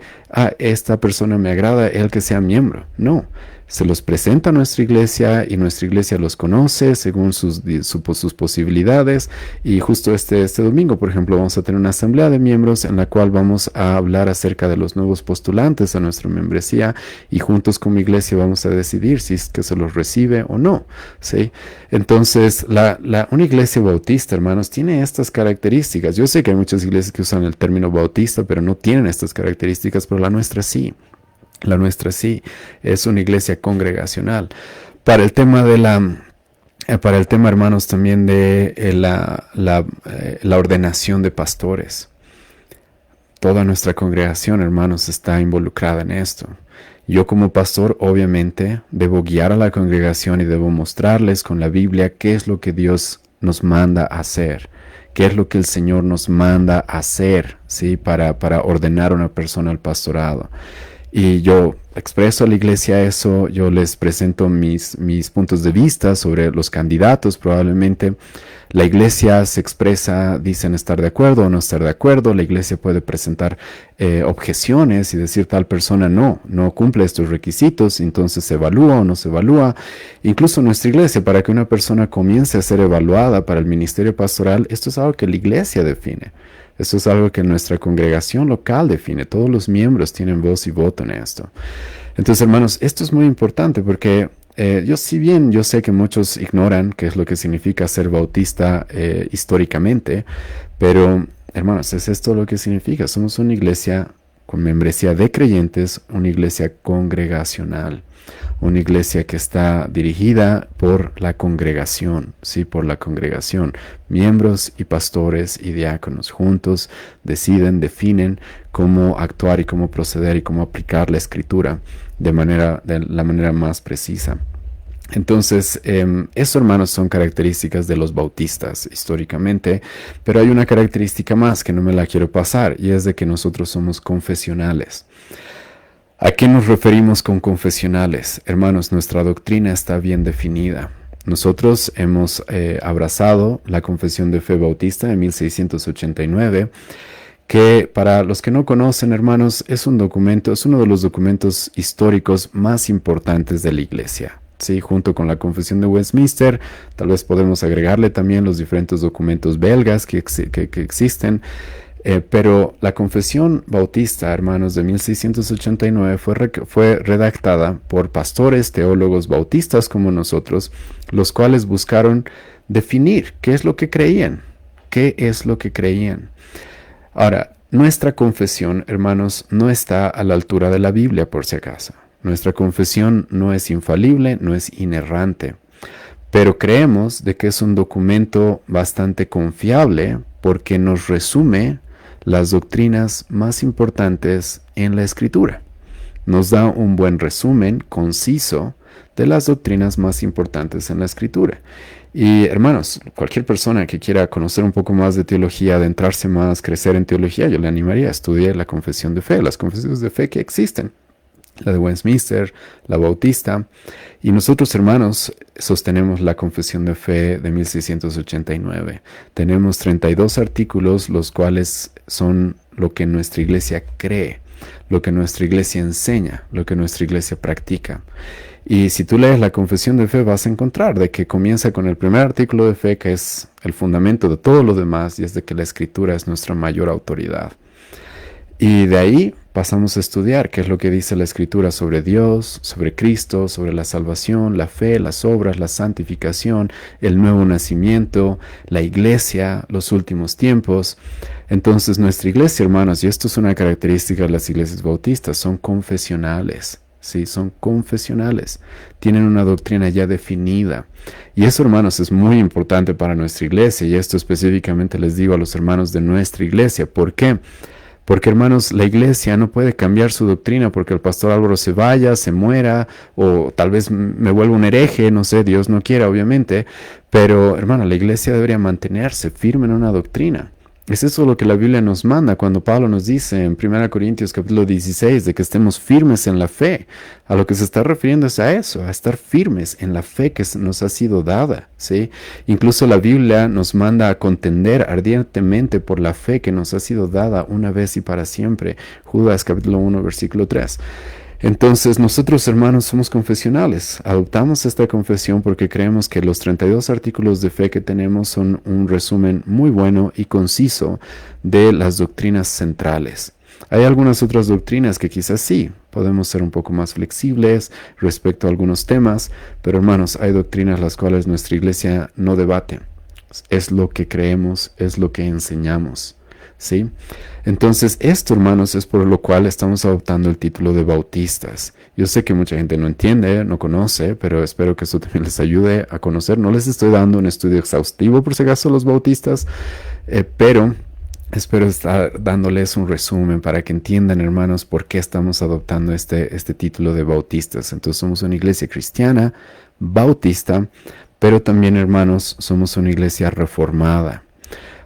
esta persona me agrada, el que sea miembro. No, se los presenta a nuestra iglesia y nuestra iglesia los conoce según sus posibilidades. Y justo este domingo, por ejemplo, vamos a tener una asamblea de miembros en la cual vamos a hablar acerca de los nuevos postulantes a nuestra membresía y juntos como iglesia vamos a decidir si es que se los recibe o no, ¿sí? Entonces, una iglesia bautista, hermanos, tiene estas características. Yo sé que hay muchas iglesias que usan el término bautista, pero no tienen estas características, pero la nuestra sí. La nuestra sí, es una iglesia congregacional. Para el tema hermanos, también de la ordenación de pastores. Toda nuestra congregación, hermanos, está involucrada en esto. Yo como pastor, obviamente, debo guiar a la congregación y debo mostrarles con la Biblia qué es lo que Dios nos manda a hacer. ¿Qué es lo que el Señor nos manda a hacer, ¿sí? Para ordenar a una persona al pastorado? Y yo expreso a la iglesia eso, yo les presento mis puntos de vista sobre los candidatos. Probablemente la iglesia se expresa, dicen estar de acuerdo o no estar de acuerdo. La iglesia puede presentar objeciones y decir tal persona no cumple estos requisitos, entonces se evalúa o no se evalúa. Incluso nuestra iglesia, para que una persona comience a ser evaluada para el ministerio pastoral, esto es algo que la iglesia define. Esto es algo que nuestra congregación local define. Todos los miembros tienen voz y voto en esto. Entonces, hermanos, esto es muy importante porque yo sé que muchos ignoran qué es lo que significa ser bautista históricamente, pero, hermanos, es esto lo que significa. Somos una iglesia con membresía de creyentes, una iglesia congregacional. Una iglesia que está dirigida por la congregación, sí, por la congregación. Miembros y pastores y diáconos juntos definen cómo actuar y cómo proceder y cómo aplicar la escritura de la manera más precisa. Entonces, eso, hermanos, son características de los bautistas históricamente, pero hay una característica más que no me la quiero pasar y es de que nosotros somos confesionales. ¿A qué nos referimos con confesionales? Hermanos, nuestra doctrina está bien definida. Nosotros hemos abrazado la Confesión de Fe Bautista de 1689, que para los que no conocen, hermanos, es un documento, es uno de los documentos históricos más importantes de la Iglesia. Sí, junto con la Confesión de Westminster, tal vez podemos agregarle también los diferentes documentos belgas que existen. Pero la Confesión Bautista, hermanos, de 1689 fue redactada por pastores, teólogos bautistas como nosotros, los cuales buscaron definir qué es lo que creían, qué es lo que creían. Ahora, nuestra confesión, hermanos, no está a la altura de la Biblia, por si acaso. Nuestra confesión no es infalible, no es inerrante, pero creemos de que es un documento bastante confiable porque nos resume las doctrinas más importantes en la Escritura. Nos da un buen resumen conciso de las doctrinas más importantes en la Escritura. Y hermanos, cualquier persona que quiera conocer un poco más de teología, adentrarse más, crecer en teología, yo le animaría a estudiar la confesión de fe, las confesiones de fe que existen. La de Westminster, la Bautista, y nosotros, hermanos, sostenemos la Confesión de Fe de 1689. Tenemos 32 artículos, los cuales son lo que nuestra iglesia cree, lo que nuestra iglesia enseña, lo que nuestra iglesia practica. Y si tú lees la Confesión de Fe vas a encontrar de que comienza con el primer artículo de fe, que es el fundamento de todo lo demás, y es de que la Escritura es nuestra mayor autoridad. Y de ahí pasamos a estudiar qué es lo que dice la Escritura sobre Dios, sobre Cristo, sobre la salvación, la fe, las obras, la santificación, el nuevo nacimiento, la iglesia, los últimos tiempos. Entonces nuestra iglesia, hermanos, y esto es una característica de las iglesias bautistas, son confesionales. Sí, son confesionales. Tienen una doctrina ya definida. Y eso, hermanos, es muy importante para nuestra iglesia. Y esto específicamente les digo a los hermanos de nuestra iglesia. ¿Por qué? Porque, hermanos, la iglesia no puede cambiar su doctrina porque el pastor Álvaro se vaya, se muera, o tal vez me vuelva un hereje, no sé, Dios no quiera, obviamente. Pero, hermano, la iglesia debería mantenerse firme en una doctrina. Es eso lo que la Biblia nos manda cuando Pablo nos dice en 1 Corintios capítulo 16 de que estemos firmes en la fe. A lo que se está refiriendo es a eso, a estar firmes en la fe que nos ha sido dada, ¿sí? Incluso la Biblia nos manda a contender ardientemente por la fe que nos ha sido dada una vez y para siempre. Judas capítulo 1 versículo 3. Entonces nosotros, hermanos, somos confesionales. Adoptamos esta confesión porque creemos que los 32 artículos de fe que tenemos son un resumen muy bueno y conciso de las doctrinas centrales. Hay algunas otras doctrinas que quizás sí, podemos ser un poco más flexibles respecto a algunos temas, pero hermanos, hay doctrinas las cuales nuestra iglesia no debate. Es lo que creemos, es lo que enseñamos. ¿Sí? Entonces, esto, hermanos, es por lo cual estamos adoptando el título de bautistas. Yo sé que mucha gente no entiende, no conoce, pero espero que esto también les ayude a conocer. No les estoy dando un estudio exhaustivo, por si acaso, a los bautistas, pero espero estar dándoles un resumen para que entiendan, hermanos, por qué estamos adoptando este título de bautistas. Entonces, somos una iglesia cristiana, bautista, pero también, hermanos, somos una iglesia reformada.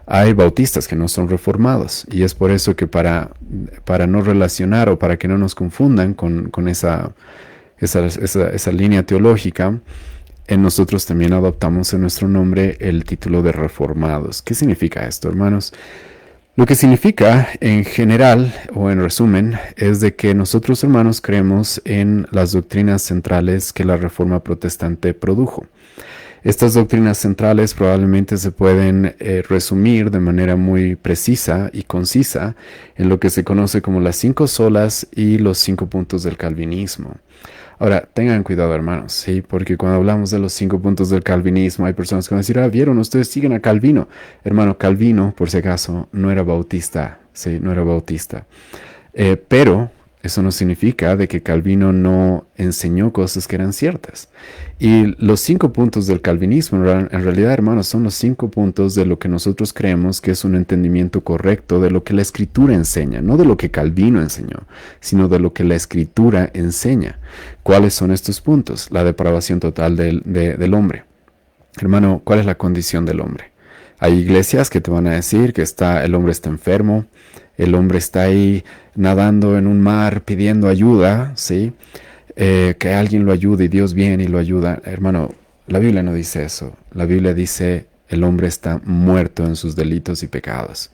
Hay bautistas que no son reformados y es por eso que para no relacionar o para que no nos confundan con esa línea teológica, nosotros también adoptamos en nuestro nombre el título de reformados. ¿Qué significa esto, hermanos? Lo que significa en general o en resumen es de que nosotros, hermanos, creemos en las doctrinas centrales que la Reforma Protestante produjo. Estas doctrinas centrales probablemente se pueden resumir de manera muy precisa y concisa en lo que se conoce como las 5 solas y los 5 puntos del calvinismo. Ahora, tengan cuidado, hermanos, ¿sí? Porque cuando hablamos de los 5 puntos del calvinismo, hay personas que van a decir, ¿vieron? Ustedes siguen a Calvino. Hermano, Calvino, por si acaso, no era bautista, ¿sí? No era bautista. Pero eso no significa de que Calvino no enseñó cosas que eran ciertas. Y los 5 puntos del calvinismo, en realidad, hermanos, son los 5 puntos de lo que nosotros creemos que es un entendimiento correcto de lo que la Escritura enseña, no de lo que Calvino enseñó, sino de lo que la Escritura enseña. ¿Cuáles son estos puntos? La depravación total del hombre. Hermano, ¿cuál es la condición del hombre? Hay iglesias que te van a decir que el hombre está enfermo, el hombre está ahí nadando en un mar pidiendo ayuda, ¿sí? Que alguien lo ayude y Dios viene y lo ayuda. Hermano, la Biblia no dice eso. La Biblia dice el hombre está muerto en sus delitos y pecados.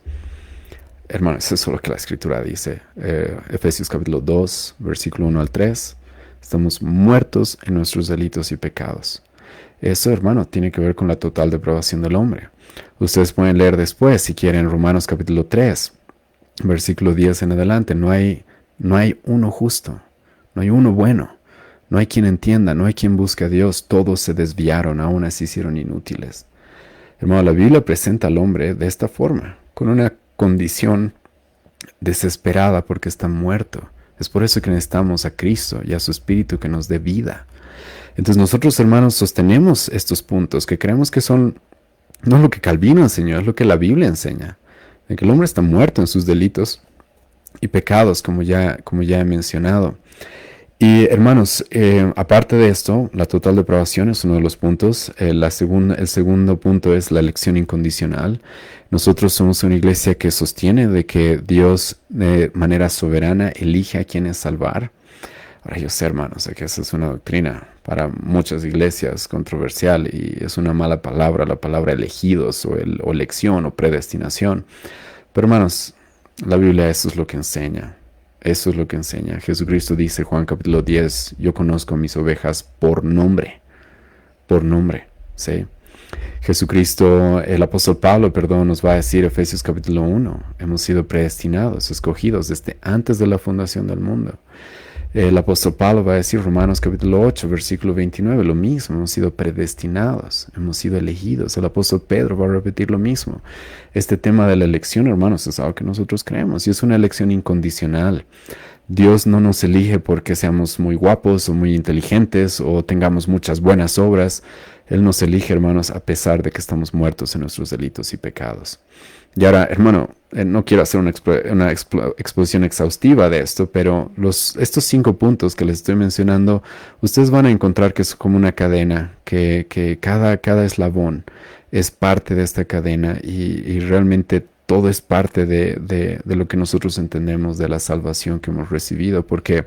hermanos, eso es lo que la Escritura dice. Efesios capítulo 2, versículo 1 al 3. Estamos muertos en nuestros delitos y pecados. Eso, hermano, tiene que ver con la total depravación del hombre. Ustedes pueden leer después, si quieren, Romanos capítulo 3, versículo 10 en adelante. No hay uno justo, no hay uno bueno, no hay quien entienda, no hay quien busque a Dios. Todos se desviaron, aún así hicieron inútiles. Hermano, la Biblia presenta al hombre de esta forma, con una condición desesperada porque está muerto. Es por eso que necesitamos a Cristo y a su Espíritu que nos dé vida. Entonces nosotros, hermanos, sostenemos estos puntos que creemos que son no lo que Calvino enseñó, es lo que la Biblia enseña. De que el hombre está muerto en sus delitos y pecados, como ya he mencionado. Y hermanos, aparte de esto, la total depravación es uno de los puntos. El segundo punto es la elección incondicional. Nosotros somos una iglesia que sostiene de que Dios de manera soberana elige a quienes salvar. Ahora yo sé, hermanos, que esa es una doctrina para muchas iglesias controversial y es una mala palabra, la palabra elegidos o elección o predestinación. Pero hermanos, la Biblia eso es lo que enseña. Eso es lo que enseña. Jesucristo dice, Juan capítulo 10, yo conozco a mis ovejas por nombre. Por nombre, ¿sí? Jesucristo, el apóstol Pablo, nos va a decir, Efesios capítulo 1, hemos sido predestinados, escogidos desde antes de la fundación del mundo. El apóstol Pablo va a decir, Romanos capítulo 8, versículo 29, lo mismo, hemos sido predestinados, hemos sido elegidos. El apóstol Pedro va a repetir lo mismo. Este tema de la elección, hermanos, es algo que nosotros creemos y es una elección incondicional. Dios no nos elige porque seamos muy guapos o muy inteligentes o tengamos muchas buenas obras. Él nos elige, hermanos, a pesar de que estamos muertos en nuestros delitos y pecados. Y ahora, hermano, no quiero hacer una exposición exhaustiva de esto, pero estos 5 puntos que les estoy mencionando, ustedes van a encontrar que es como una cadena, que cada eslabón es parte de esta cadena y realmente todo es parte de lo que nosotros entendemos de la salvación que hemos recibido, porque,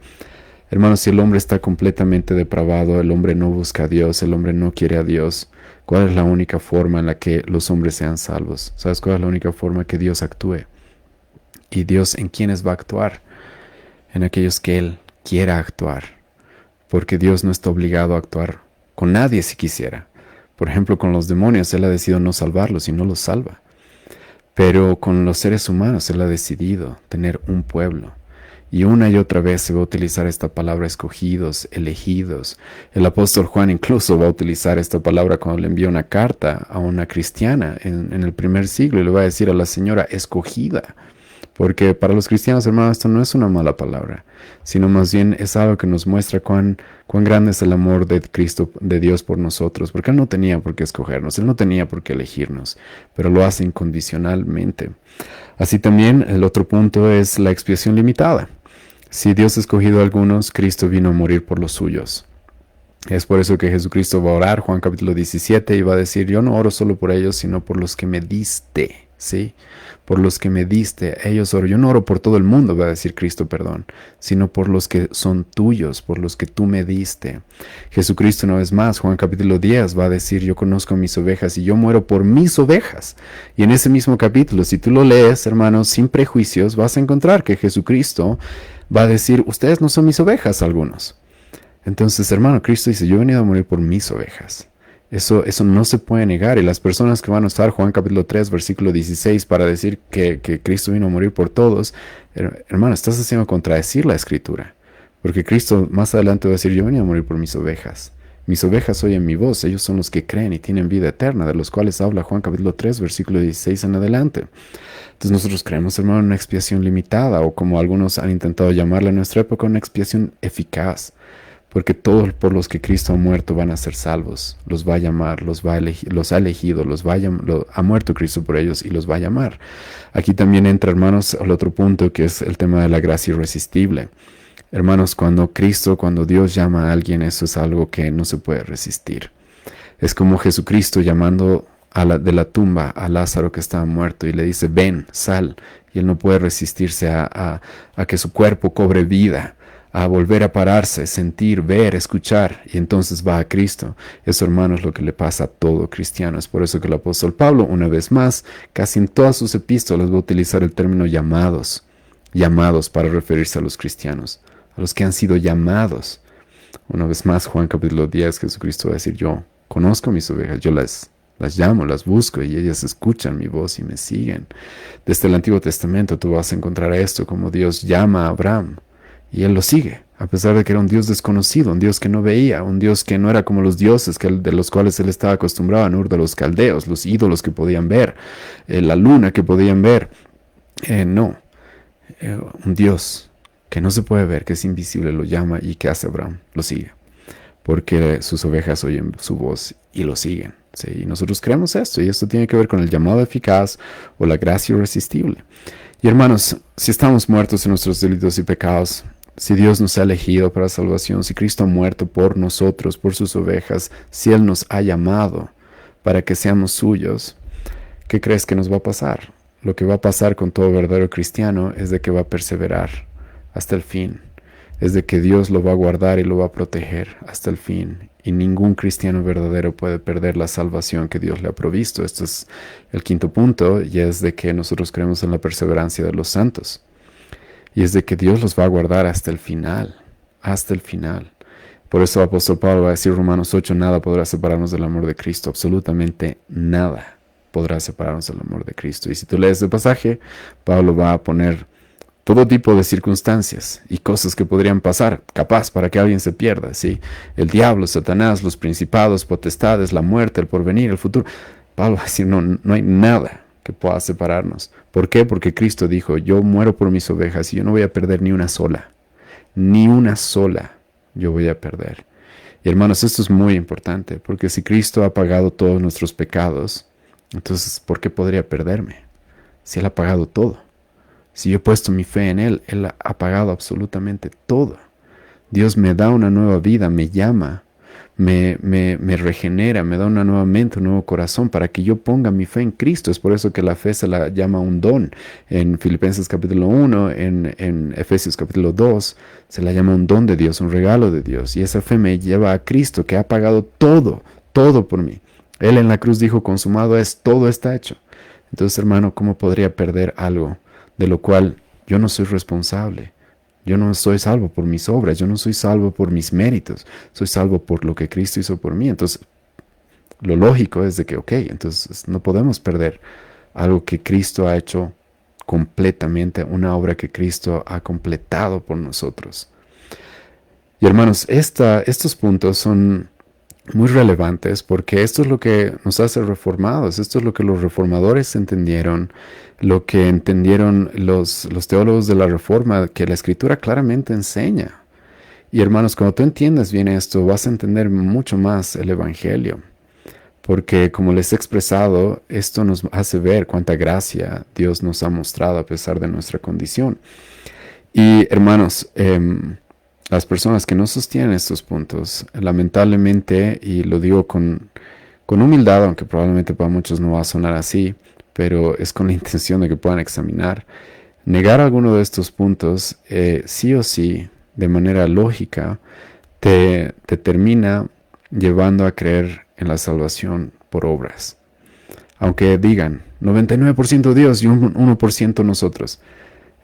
hermanos, si el hombre está completamente depravado, el hombre no busca a Dios, el hombre no quiere a Dios, ¿cuál es la única forma en la que los hombres sean salvos? ¿Sabes cuál es la única forma que Dios actúe? ¿Y Dios en quiénes va a actuar? En aquellos que Él quiera actuar. Porque Dios no está obligado a actuar con nadie si quisiera. Por ejemplo, con los demonios Él ha decidido no salvarlos y no los salva. Pero con los seres humanos Él ha decidido tener un pueblo. Y una y otra vez se va a utilizar esta palabra escogidos, elegidos. El apóstol Juan incluso va a utilizar esta palabra cuando le envía una carta a una cristiana en el primer siglo y le va a decir a la señora escogida. Porque para los cristianos, hermanos, esto no es una mala palabra, sino más bien es algo que nos muestra cuán grande es el amor de Cristo, de Dios por nosotros. Porque Él no tenía por qué escogernos, Él no tenía por qué elegirnos, pero lo hace incondicionalmente. Así también el otro punto es la expiación limitada. Si Dios ha escogido a algunos, Cristo vino a morir por los suyos. Es por eso que Jesucristo va a orar, Juan capítulo 17, y va a decir, yo no oro solo por ellos, sino por los que me diste, ¿sí? Por los que me diste, ellos oro. Yo no oro por todo el mundo, va a decir Cristo, sino por los que son tuyos, por los que tú me diste. Jesucristo una vez más, Juan capítulo 10, va a decir, yo conozco a mis ovejas y yo muero por mis ovejas. Y en ese mismo capítulo, si tú lo lees, hermanos, sin prejuicios, vas a encontrar que Jesucristo va a decir, ustedes no son mis ovejas algunos. Entonces, hermano, Cristo dice, yo he venido a morir por mis ovejas. Eso no se puede negar. Y las personas que van a usar Juan capítulo 3, versículo 16 para decir que Cristo vino a morir por todos, hermano, estás haciendo contradecir la Escritura. Porque Cristo más adelante va a decir, yo he venido a morir por mis ovejas. Mis ovejas oyen mi voz, ellos son los que creen y tienen vida eterna, de los cuales habla Juan capítulo 3, versículo 16 en adelante. Entonces nosotros creemos, hermano, en una expiación limitada, o como algunos han intentado llamarla en nuestra época, una expiación eficaz. Porque todos por los que Cristo ha muerto van a ser salvos. Los va a llamar, los ha elegido, ha muerto Cristo por ellos y los va a llamar. Aquí también entra, hermanos, al otro punto que es el tema de la gracia irresistible. Hermanos, cuando Dios llama a alguien, eso es algo que no se puede resistir. Es como Jesucristo llamando de la tumba a Lázaro que estaba muerto y le dice, ven, sal. Y él no puede resistirse a que su cuerpo cobre vida, a volver a pararse, sentir, ver, escuchar, y entonces va a Cristo. Eso, hermanos, es lo que le pasa a todo cristiano. Es por eso que el apóstol Pablo, una vez más, casi en todas sus epístolas va a utilizar el término llamados, llamados para referirse a los cristianos, a los que han sido llamados. Una vez más, Juan capítulo 10, Jesucristo va a decir, yo conozco mis ovejas, yo las llamo, las busco y ellas escuchan mi voz y me siguen. Desde el Antiguo Testamento tú vas a encontrar esto, como Dios llama a Abraham y él lo sigue, a pesar de que era un Dios desconocido, un Dios que no veía, un Dios que no era como los dioses de los cuales él estaba acostumbrado, en Ur de los caldeos, los ídolos que podían ver, la luna que podían ver. No, un Dios que no se puede ver, que es invisible, lo llama y ¿qué hace Abraham? Lo sigue, porque sus ovejas oyen su voz y lo siguen. ¿Sí? Y nosotros creemos esto, y esto tiene que ver con el llamado eficaz o la gracia irresistible. Y hermanos, si estamos muertos en nuestros delitos y pecados, si Dios nos ha elegido para salvación, si Cristo ha muerto por nosotros, por sus ovejas, si Él nos ha llamado para que seamos suyos, ¿qué crees que nos va a pasar? Lo que va a pasar con todo verdadero cristiano es de que va a perseverar hasta el fin. Es de que Dios lo va a guardar y lo va a proteger hasta el fin. Y ningún cristiano verdadero puede perder la salvación que Dios le ha provisto. Este es el quinto punto, y es de que nosotros creemos en la perseverancia de los santos. Y es de que Dios los va a guardar hasta el final, hasta el final. Por eso el apóstol Pablo va a decir Romanos 8, nada podrá separarnos del amor de Cristo, absolutamente nada podrá separarnos del amor de Cristo. Y si tú lees el pasaje, Pablo va a poner todo tipo de circunstancias y cosas que podrían pasar, capaz para que alguien se pierda, ¿sí? El diablo, Satanás, los principados, potestades, la muerte, el porvenir, el futuro. Pablo va a decir, no hay nada que pueda separarnos. ¿Por qué? Porque Cristo dijo, yo muero por mis ovejas y yo no voy a perder ni una sola yo voy a perder. Y hermanos, esto es muy importante, porque si Cristo ha pagado todos nuestros pecados, entonces, ¿por qué podría perderme? Si Él ha pagado todo. Si yo he puesto mi fe en Él, Él ha pagado absolutamente todo. Dios me da una nueva vida, me llama, me regenera, me da una nueva mente, un nuevo corazón para que yo ponga mi fe en Cristo. Es por eso que la fe se la llama un don. En Filipenses capítulo 1, en Efesios capítulo 2, se la llama un don de Dios, un regalo de Dios. Y esa fe me lleva a Cristo, que ha pagado todo, todo por mí. Él en la cruz dijo, consumado es, todo está hecho. Entonces, hermano, ¿cómo podría perder algo de lo cual yo no soy responsable? Yo no soy salvo por mis obras, yo no soy salvo por mis méritos, soy salvo por lo que Cristo hizo por mí. Entonces, lo lógico es de que, entonces no podemos perder algo que Cristo ha hecho completamente, una obra que Cristo ha completado por nosotros. Y hermanos, estos puntos son muy relevantes porque esto es lo que nos hace reformados, esto es lo que los reformadores entendieron, lo que entendieron los teólogos de la Reforma, que la Escritura claramente enseña. Y hermanos, cuando tú entiendes bien esto, vas a entender mucho más el Evangelio, porque como les he expresado, esto nos hace ver cuánta gracia Dios nos ha mostrado a pesar de nuestra condición. Y hermanos, las personas que no sostienen estos puntos, lamentablemente, y lo digo con humildad, aunque probablemente para muchos no va a sonar así, pero es con la intención de que puedan examinar, negar alguno de estos puntos, sí o sí, de manera lógica, te termina llevando a creer en la salvación por obras. Aunque digan 99% Dios y un 1% nosotros,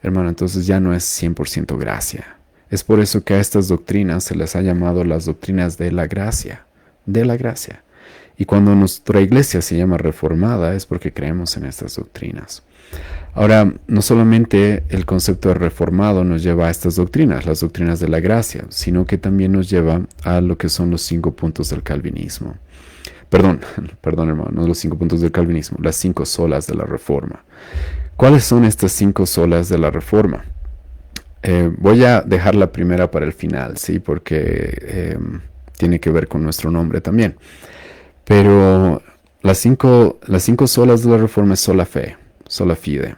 hermano, entonces ya no es 100% gracia. Es por eso que a estas doctrinas se les ha llamado las doctrinas de la gracia, de la gracia. Y cuando nuestra iglesia se llama reformada es porque creemos en estas doctrinas. Ahora, no solamente el concepto de reformado nos lleva a estas doctrinas, las doctrinas de la gracia, sino que también nos lleva a lo que son los 5 puntos del calvinismo. Perdón hermano, no los 5 puntos del calvinismo, las 5 solas de la reforma. ¿Cuáles son estas 5 solas de la reforma? Voy a dejar la primera para el final, ¿sí? Porque tiene que ver con nuestro nombre también. Pero las cinco solas de la reforma es sola fe, sola fide.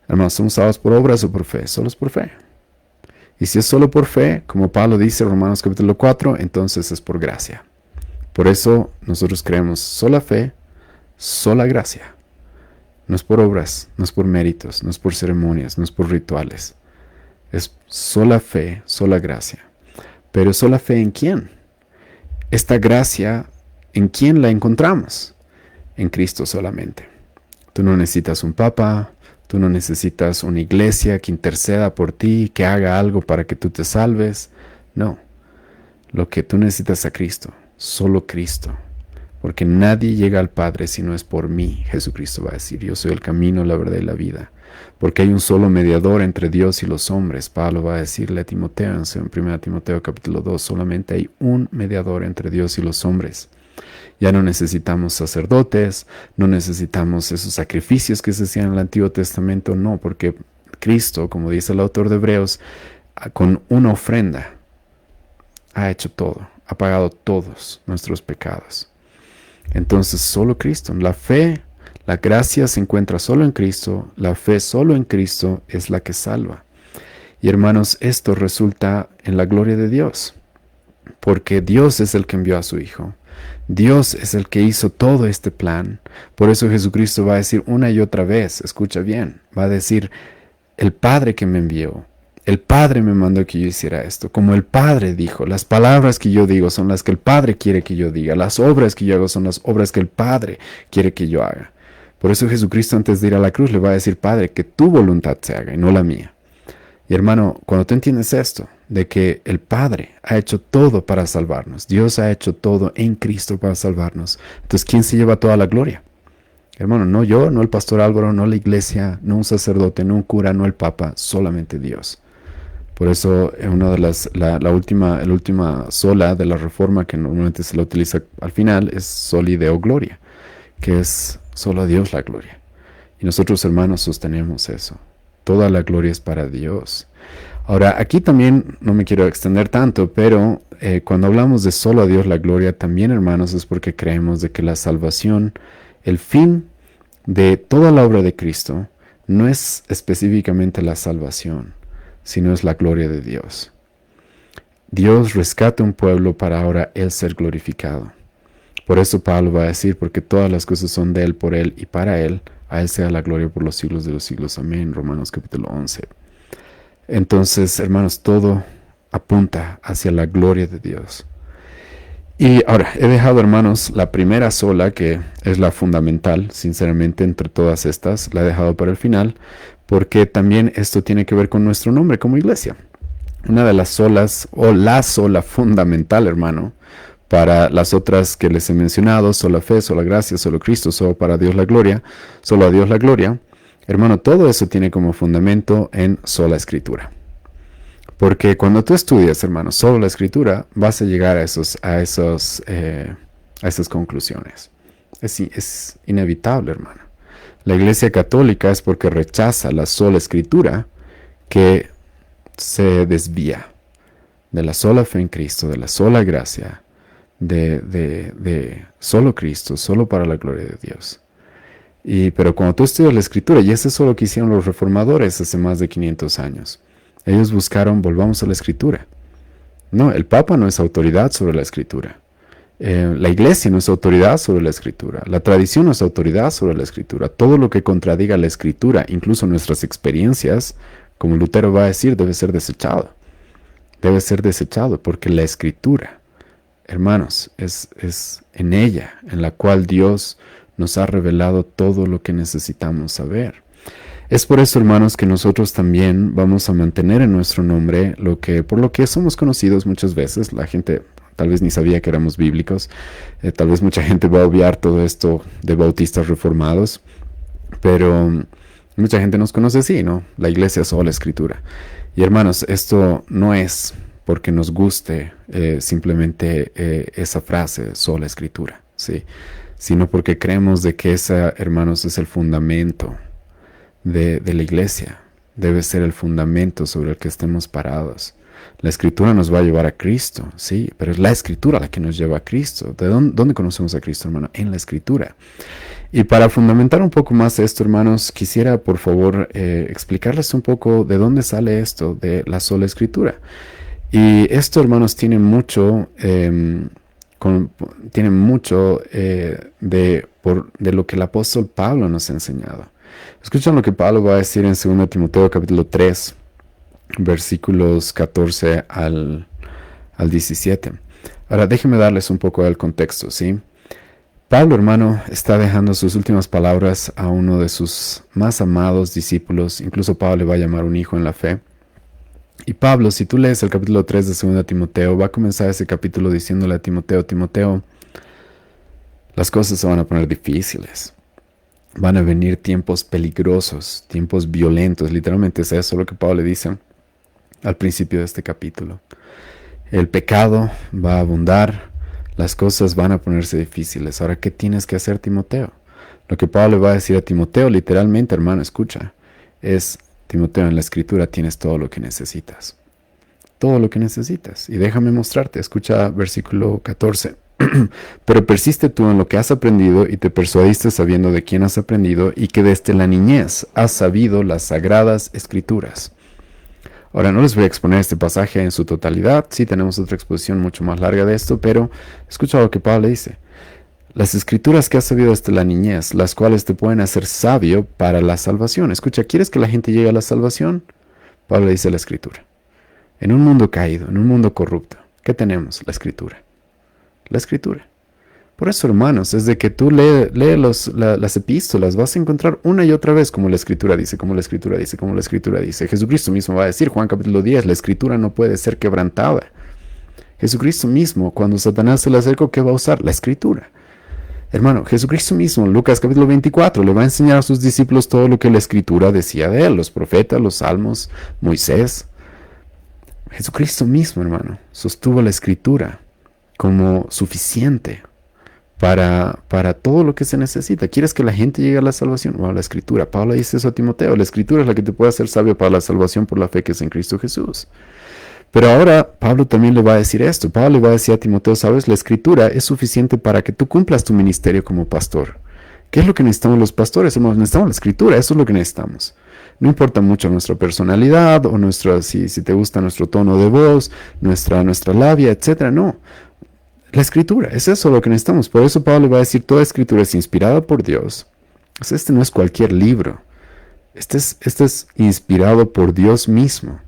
Hermanos, ¿somos salvos por obras o por fe? Solo es por fe. Y si es solo por fe, como Pablo dice en Romanos capítulo 4, entonces es por gracia. Por eso nosotros creemos sola fe, sola gracia. No es por obras, no es por méritos, no es por ceremonias, no es por rituales. Es sola fe, sola gracia. Pero sola fe en quién? Esta gracia, ¿en quién la encontramos? En Cristo solamente. Tú no necesitas un papa, tú no necesitas una iglesia que interceda por ti, que haga algo para que tú te salves. No, lo que tú necesitas es a Cristo, solo Cristo. Porque nadie llega al Padre si no es por mí, Jesucristo va a decir. Yo soy el camino, la verdad y la vida. Porque hay un solo mediador entre Dios y los hombres. Pablo va a decirle a Timoteo en 1 Timoteo capítulo 2, solamente hay un mediador entre Dios y los hombres. Ya no necesitamos sacerdotes, no necesitamos esos sacrificios que se hacían en el Antiguo Testamento, no, porque Cristo, como dice el autor de Hebreos, con una ofrenda ha hecho todo, ha pagado todos nuestros pecados. Entonces, solo Cristo, la fe, la gracia se encuentra solo en Cristo, la fe solo en Cristo es la que salva. Y hermanos, esto resulta en la gloria de Dios, porque Dios es el que envió a su Hijo. Dios es el que hizo todo este plan. Por eso Jesucristo va a decir una y otra vez, escucha bien, va a decir, el Padre que me envió, el Padre me mandó que yo hiciera esto. Como el Padre dijo, las palabras que yo digo son las que el Padre quiere que yo diga. Las obras que yo hago son las obras que el Padre quiere que yo haga. Por eso Jesucristo antes de ir a la cruz le va a decir, Padre, que tu voluntad se haga y no la mía. Y hermano, cuando tú entiendes esto, de que el Padre ha hecho todo para salvarnos, Dios ha hecho todo en Cristo para salvarnos, entonces ¿quién se lleva toda la gloria? Hermano, no yo, no el pastor Álvaro, no la iglesia, no un sacerdote, no un cura, no el papa, solamente Dios. Por eso una de la última sola de la reforma que normalmente se la utiliza al final es soli deo gloria, que es solo a Dios la gloria. Y nosotros, hermanos, sostenemos eso. Toda la gloria es para Dios. Ahora, aquí también no me quiero extender tanto, pero cuando hablamos de solo a Dios la gloria, también, hermanos, es porque creemos de que la salvación, el fin de toda la obra de Cristo, no es específicamente la salvación, sino es la gloria de Dios. Dios rescata un pueblo para ahora Él ser glorificado. Por eso Pablo va a decir, porque todas las cosas son de Él, por Él y para Él, a Él sea la gloria por los siglos de los siglos. Amén. Romanos capítulo 11. Entonces, hermanos, todo apunta hacia la gloria de Dios. Y ahora, he dejado, hermanos, la primera sola, que es la fundamental, sinceramente, entre todas estas, la he dejado para el final, porque también esto tiene que ver con nuestro nombre como iglesia. Una de las solas, o la sola fundamental, hermano, para las otras que les he mencionado, sola fe, sola gracia, solo Cristo, solo para Dios la gloria, solo a Dios la gloria. Hermano, todo eso tiene como fundamento en sola escritura. Porque cuando tú estudias, hermano, solo la escritura, vas a llegar a esas conclusiones. Es inevitable, hermano. La Iglesia Católica es porque rechaza la sola escritura que se desvía de la sola fe en Cristo, de la sola gracia, de solo Cristo, solo para la gloria de Dios. Pero cuando tú estudias la escritura, y eso es lo que hicieron los reformadores hace más de 500 años, ellos buscaron, volvamos a la escritura. No, el Papa no es autoridad sobre la escritura. La iglesia no es autoridad sobre la escritura. La tradición no es autoridad sobre la escritura. Todo lo que contradiga la escritura, incluso nuestras experiencias, como Lutero va a decir, debe ser desechado. Debe ser desechado porque la escritura, hermanos, es en ella, en la cual Dios nos ha revelado todo lo que necesitamos saber. Es por eso, hermanos, que nosotros también vamos a mantener en nuestro nombre por lo que somos conocidos muchas veces. La gente tal vez ni sabía que éramos bíblicos. Tal vez mucha gente va a obviar todo esto de bautistas reformados. Pero mucha gente nos conoce así, ¿no? La iglesia sola escritura. Y hermanos, esto no es porque nos guste simplemente esa frase, sola escritura, ¿sí? Sino porque creemos de que esa, hermanos, es el fundamento de la iglesia. Debe ser el fundamento sobre el que estemos parados. La escritura nos va a llevar a Cristo, sí, pero es la escritura la que nos lleva a Cristo. ¿De dónde conocemos a Cristo, hermano? En la escritura. Y para fundamentar un poco más esto, hermanos, quisiera por favor explicarles un poco de dónde sale esto de la sola escritura. Y esto, hermanos, tiene mucho de lo que el apóstol Pablo nos ha enseñado. Escuchen lo que Pablo va a decir en 2 Timoteo capítulo 3, versículos 14 al 17. Ahora déjenme darles un poco del contexto, ¿sí? Pablo, hermano, está dejando sus últimas palabras a uno de sus más amados discípulos. Incluso Pablo le va a llamar un hijo en la fe. Y Pablo, si tú lees el capítulo 3 de 2 Timoteo, va a comenzar ese capítulo diciéndole a Timoteo, Timoteo, las cosas se van a poner difíciles. Van a venir tiempos peligrosos, tiempos violentos. Literalmente es eso lo que Pablo le dice al principio de este capítulo. El pecado va a abundar, las cosas van a ponerse difíciles. Ahora, ¿qué tienes que hacer, Timoteo? Lo que Pablo le va a decir a Timoteo, literalmente, hermano, escucha, es, Timoteo, en la Escritura tienes todo lo que necesitas. Todo lo que necesitas. Y déjame mostrarte, escucha versículo 14. Pero persiste tú en lo que has aprendido y te persuadiste sabiendo de quién has aprendido y que desde la niñez has sabido las sagradas escrituras. Ahora no les voy a exponer este pasaje en su totalidad, sí tenemos otra exposición mucho más larga de esto, pero escucha lo que Pablo dice. Las escrituras que has sabido desde la niñez, las cuales te pueden hacer sabio para la salvación. Escucha, ¿quieres que la gente llegue a la salvación? Pablo dice la escritura. En un mundo caído, en un mundo corrupto, ¿qué tenemos? La escritura. La escritura. Por eso, hermanos, desde que tú lees las epístolas, vas a encontrar una y otra vez como la escritura dice, como la escritura dice, como la escritura dice. Jesucristo mismo va a decir, Juan capítulo 10, la escritura no puede ser quebrantada. Jesucristo mismo, cuando Satanás se le acercó, ¿qué va a usar? La escritura. Hermano, Jesucristo mismo, en Lucas capítulo 24, le va a enseñar a sus discípulos todo lo que la escritura decía de él, los profetas, los salmos, Moisés. Jesucristo mismo, hermano, sostuvo la escritura como suficiente para todo lo que se necesita. ¿Quieres que la gente llegue a la salvación? Bueno, la escritura. Pablo dice eso a Timoteo. La escritura es la que te puede hacer sabio para la salvación por la fe que es en Cristo Jesús. Pero ahora Pablo también le va a decir esto. Pablo le va a decir a Timoteo, sabes, la escritura es suficiente para que tú cumplas tu ministerio como pastor. ¿Qué es lo que necesitamos los pastores? Necesitamos la escritura, eso es lo que necesitamos. No importa mucho nuestra personalidad o si te gusta nuestro tono de voz, nuestra labia, etc. No. La escritura, es eso lo que necesitamos. Por eso Pablo va a decir, toda escritura es inspirada por Dios. Este no es cualquier libro. Este es inspirado por Dios mismo,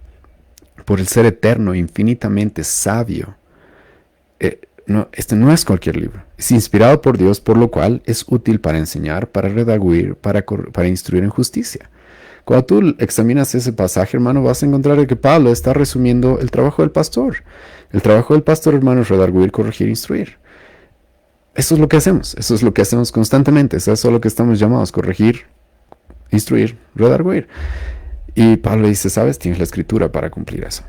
por el ser eterno, infinitamente sabio. Este no es cualquier libro. Es inspirado por Dios, por lo cual es útil para enseñar, para redarguir, para instruir en justicia. Cuando tú examinas ese pasaje, hermano, vas a encontrar que Pablo está resumiendo el trabajo del pastor. El trabajo del pastor, hermano, es redarguir, corregir, instruir. Eso es lo que hacemos. Eso es lo que hacemos constantemente. Eso es lo que estamos llamados, corregir, instruir, redarguir. Y Pablo dice, ¿sabes? Tienes la escritura para cumplir eso.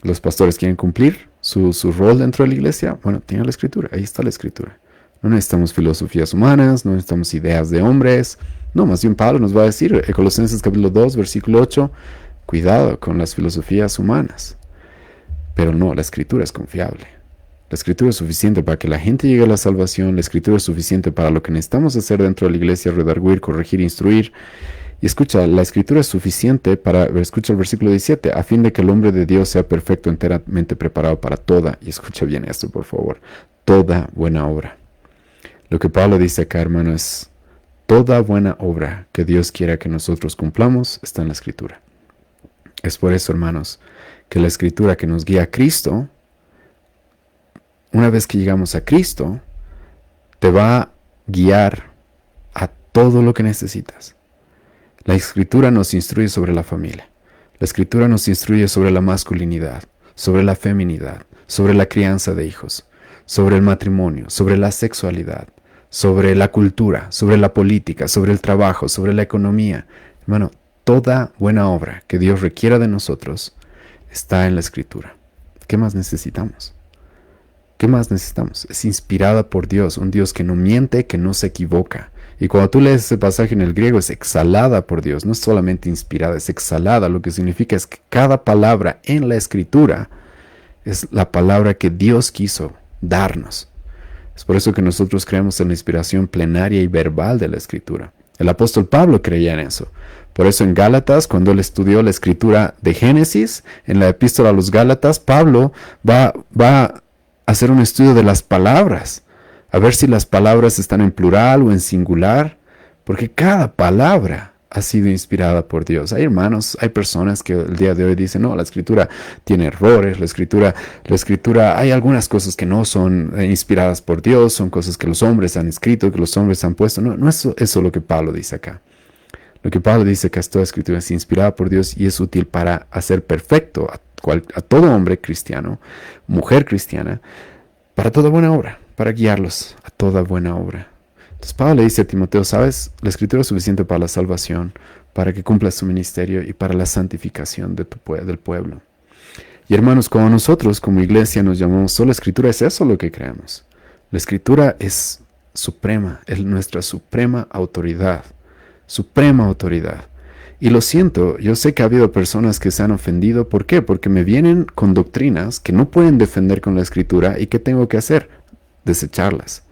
Los pastores quieren cumplir su rol dentro de la iglesia. Bueno, tienen la escritura. Ahí está la escritura. No necesitamos filosofías humanas, no necesitamos ideas de hombres. No, más bien Pablo nos va a decir, en Colosenses capítulo 2, versículo 8, cuidado con las filosofías humanas. Pero no, la escritura es confiable. La escritura es suficiente para que la gente llegue a la salvación. La escritura es suficiente para lo que necesitamos hacer dentro de la iglesia, redarguir, corregir, instruir. Y escucha, la escritura es suficiente escucha el versículo 17, a fin de que el hombre de Dios sea perfecto, enteramente preparado para toda, y escucha bien esto, por favor, toda buena obra. Lo que Pablo dice acá, hermano, es toda buena obra que Dios quiera que nosotros cumplamos está en la escritura. Es por eso, hermanos, que la escritura que nos guía a Cristo, una vez que llegamos a Cristo, te va a guiar a todo lo que necesitas. La escritura nos instruye sobre la familia. La escritura nos instruye sobre la masculinidad, sobre la feminidad, sobre la crianza de hijos, sobre el matrimonio, sobre la sexualidad, sobre la cultura, sobre la política, sobre el trabajo, sobre la economía. Hermano, toda buena obra que Dios requiera de nosotros está en la escritura. ¿Qué más necesitamos? ¿Qué más necesitamos? Es inspirada por Dios, un Dios que no miente, que no se equivoca. Y cuando tú lees ese pasaje en el griego, es exhalada por Dios, no es solamente inspirada, es exhalada. Lo que significa es que cada palabra en la escritura es la palabra que Dios quiso darnos. Es por eso que nosotros creemos en la inspiración plenaria y verbal de la escritura. El apóstol Pablo creía en eso. Por eso en Gálatas, cuando él estudió la escritura de Génesis, en la epístola a los Gálatas, Pablo va a hacer un estudio de las palabras, a ver si las palabras están en plural o en singular, porque cada palabra ha sido inspirada por Dios. Hay hermanos, hay personas que el día de hoy dicen, no, la escritura tiene errores, la escritura, hay algunas cosas que no son inspiradas por Dios, son cosas que los hombres han escrito, que los hombres han puesto. No, no es eso lo que Pablo dice acá. Lo que Pablo dice que toda escritura es inspirada por Dios y es útil para hacer perfecto a todo hombre cristiano, mujer cristiana, para toda buena obra, para guiarlos a toda buena obra. Entonces Pablo le dice a Timoteo, ¿sabes? La escritura es suficiente para la salvación, para que cumpla su ministerio y para la santificación del pueblo. Y hermanos, como nosotros como iglesia nos llamamos solo escritura, es eso lo que creemos. La escritura es suprema, es nuestra suprema autoridad. Suprema autoridad. Y lo siento, yo sé que ha habido personas que se han ofendido. ¿Por qué? Porque me vienen con doctrinas que no pueden defender con la escritura. ¿Y qué tengo que hacer? Desecharlas.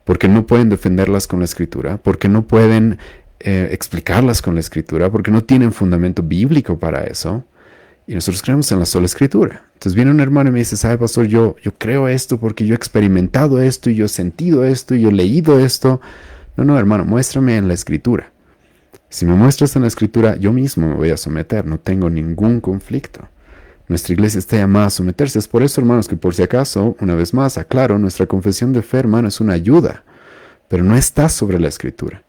Porque no pueden defenderlas con la escritura, porque no pueden explicarlas con la escritura, porque no tienen fundamento bíblico para eso. Y nosotros creemos en la sola escritura. Entonces viene un hermano y me dice, ¿sabe, pastor? Yo creo esto porque yo he experimentado esto y yo he sentido esto y yo he leído esto. No, hermano, muéstrame en la escritura. Si me muestras en la escritura, yo mismo me voy a someter. No tengo ningún conflicto. Nuestra iglesia está llamada a someterse. Es por eso, hermanos, que por si acaso, una vez más, aclaro, nuestra confesión de fe, hermano, es una ayuda, pero no está sobre la escritura.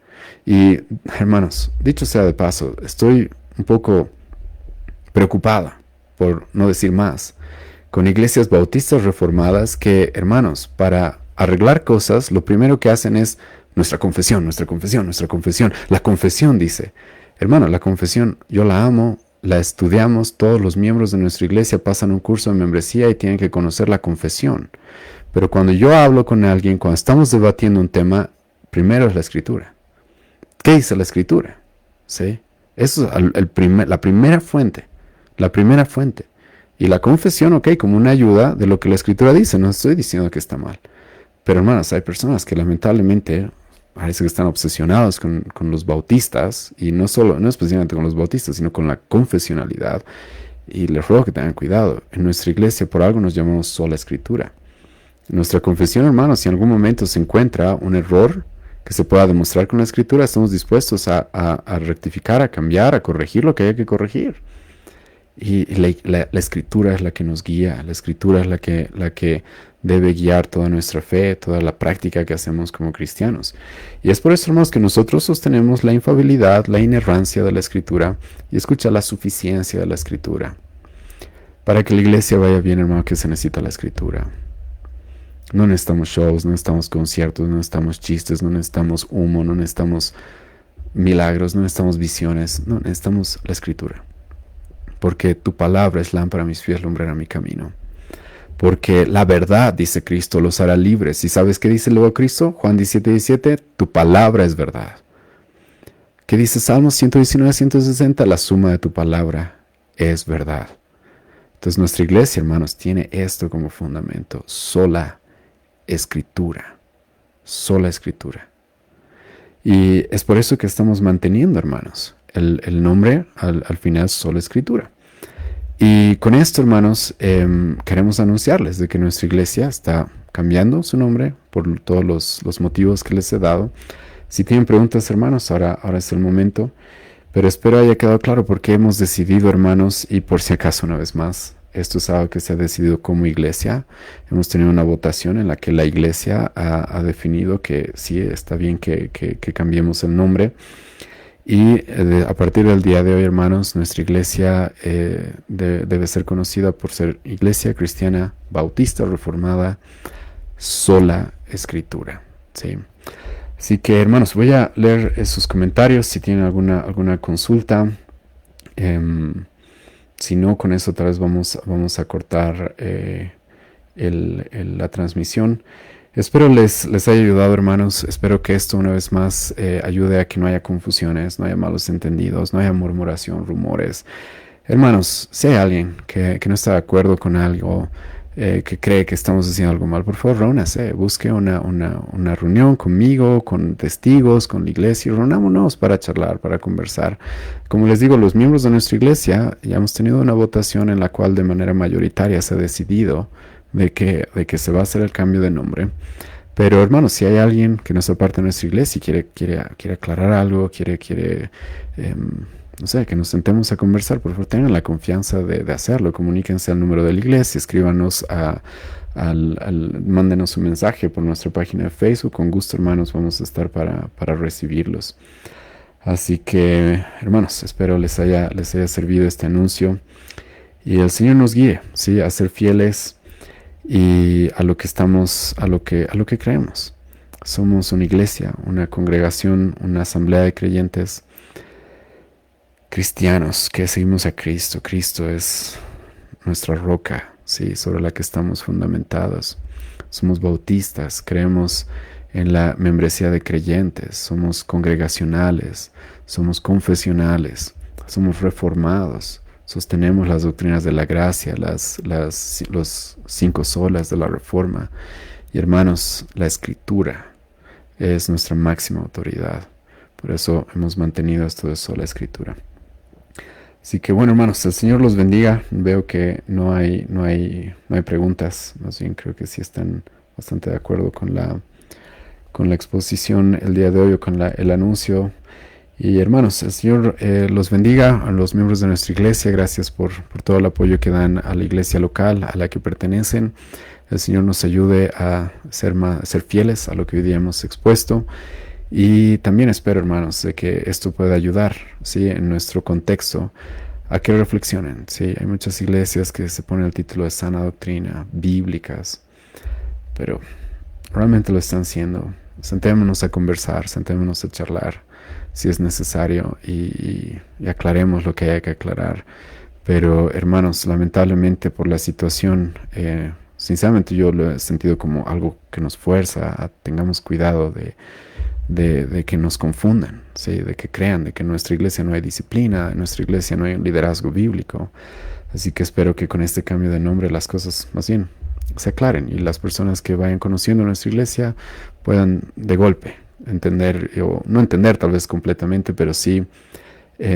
Y, hermanos, dicho sea de paso, estoy un poco preocupada, por no decir más, con iglesias bautistas reformadas que, hermanos, para arreglar cosas, lo primero que hacen es nuestra confesión. La confesión dice, hermano, la confesión, yo la amo, la estudiamos, todos los miembros de nuestra iglesia pasan un curso de membresía y tienen que conocer la confesión. Pero cuando yo hablo con alguien, cuando estamos debatiendo un tema, primero es la escritura. ¿Qué dice la escritura? ¿Sí? Eso es la primera fuente. La primera fuente. Y la confesión, ok, como una ayuda de lo que la escritura dice. No estoy diciendo que está mal. Pero hermanos, hay personas que lamentablemente parece que están obsesionados con los bautistas, y no específicamente con los bautistas, sino con la confesionalidad. Y les ruego que tengan cuidado. En nuestra iglesia por algo nos llamamos sola escritura. En nuestra confesión, hermanos, si en algún momento se encuentra un error que se pueda demostrar con la escritura, estamos dispuestos a rectificar, a cambiar, a corregir lo que haya que corregir. Y la escritura es la que nos guía, la escritura es la que debe guiar toda nuestra fe, toda la práctica que hacemos como cristianos. Y es por eso, hermanos, que nosotros sostenemos la infalibilidad, la inerrancia de la escritura y escucha la suficiencia de la escritura. Para que la iglesia vaya bien, hermano, que se necesita la escritura. No necesitamos shows, no necesitamos conciertos, no necesitamos chistes, no necesitamos humo, no necesitamos milagros, no necesitamos visiones, no necesitamos la escritura. Porque tu palabra es lámpara a mis pies, lumbrera mi camino. Porque la verdad, dice Cristo, los hará libres. ¿Y sabes qué dice luego Cristo? Juan 17:17, tu palabra es verdad. ¿Qué dice Salmos 119:160? La suma de tu palabra es verdad. Entonces nuestra iglesia, hermanos, tiene esto como fundamento. Sola escritura. Sola escritura. Y es por eso que estamos manteniendo, hermanos, el nombre al final sola escritura. Y con esto, hermanos, queremos anunciarles de que nuestra iglesia está cambiando su nombre por todos los motivos que les he dado. Si tienen preguntas, hermanos, ahora es el momento. Pero espero haya quedado claro por qué hemos decidido, hermanos, y por si acaso una vez más, esto es algo que se ha decidido como iglesia. Hemos tenido una votación en la que la iglesia ha definido que sí, está bien que cambiemos el nombre. Y a partir del día de hoy, hermanos, nuestra iglesia debe ser conocida por ser Iglesia Cristiana Bautista Reformada Sola Escritura. ¿Sí? Así que, hermanos, voy a leer sus comentarios si tienen alguna consulta. Si no, con eso tal vez vamos a cortar la transmisión. Espero les haya ayudado, hermanos. Espero que esto una vez más ayude a que no haya confusiones, no haya malos entendidos, no haya murmuración, rumores. Hermanos, si hay alguien que no está de acuerdo con algo, que cree que estamos haciendo algo mal, por favor, reúnase, busque una reunión conmigo, con testigos, con la iglesia, y reunámonos para charlar, para conversar. Como les digo, los miembros de nuestra iglesia ya hemos tenido una votación en la cual de manera mayoritaria se ha decidido de que se va a hacer el cambio de nombre. Pero hermanos, si hay alguien que no es parte de nuestra iglesia y quiere aclarar algo, no sé, que nos sentemos a conversar, por favor, tengan la confianza de hacerlo. Comuníquense al número de la iglesia, escríbanos mándenos un mensaje por nuestra página de Facebook. Con gusto, hermanos, vamos a estar para recibirlos. Así que, hermanos, espero les haya servido este anuncio y el Señor nos guíe, ¿sí? A ser fieles y a lo que estamos, a lo que creemos. Somos una iglesia, una congregación, una asamblea de creyentes cristianos que seguimos a Cristo. Cristo es nuestra roca, ¿sí? Sobre la que estamos fundamentados. Somos bautistas, creemos en la membresía de creyentes, somos congregacionales, somos confesionales, somos reformados, sostenemos las doctrinas de la gracia, los 5 solas de la reforma. Y hermanos, la Escritura es nuestra máxima autoridad. Por eso hemos mantenido esto de sola Escritura. Así que bueno, hermanos, el Señor los bendiga. Veo que no hay preguntas. Más bien creo que sí están bastante de acuerdo con la exposición el día de hoy o con el anuncio. Y hermanos, el Señor los bendiga a los miembros de nuestra iglesia. Gracias por todo el apoyo que dan a la iglesia local a la que pertenecen. El Señor nos ayude a ser fieles a lo que hoy día hemos expuesto. Y también espero, hermanos, de que esto pueda ayudar, ¿sí? En nuestro contexto a que reflexionen, ¿sí? Hay muchas iglesias que se ponen el título de sana doctrina, bíblicas, pero realmente lo están haciendo. Sentémonos a conversar, sentémonos a charlar, si es necesario, y aclaremos lo que haya que aclarar. Pero, hermanos, lamentablemente por la situación, sinceramente yo lo he sentido como algo que nos fuerza a tengamos cuidado de que nos confundan, ¿sí? De que crean de que en nuestra iglesia no hay disciplina, en nuestra iglesia no hay un liderazgo bíblico. Así que espero que con este cambio de nombre las cosas más bien se aclaren y las personas que vayan conociendo nuestra iglesia puedan de golpe entender, o no entender tal vez completamente, pero sí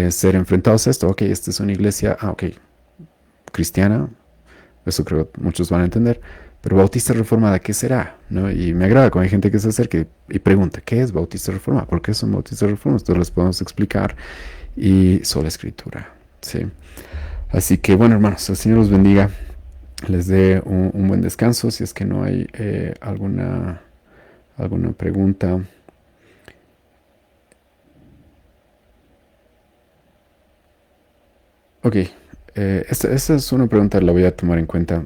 ser enfrentados a esto. Ok, esta es una iglesia, cristiana, eso creo que muchos van a entender. Pero Bautista Reformada, ¿qué será? ¿No? Y me agrada cuando hay gente que se acerca y pregunta, ¿qué es Bautista Reformada? ¿Por qué son Bautistas Reformados? Entonces les podemos explicar y sola Escritura, ¿sí? Así que bueno, hermanos, el Señor los bendiga. Les dé un buen descanso. Si es que no hay alguna pregunta. Ok, esta es una pregunta, la voy a tomar en cuenta.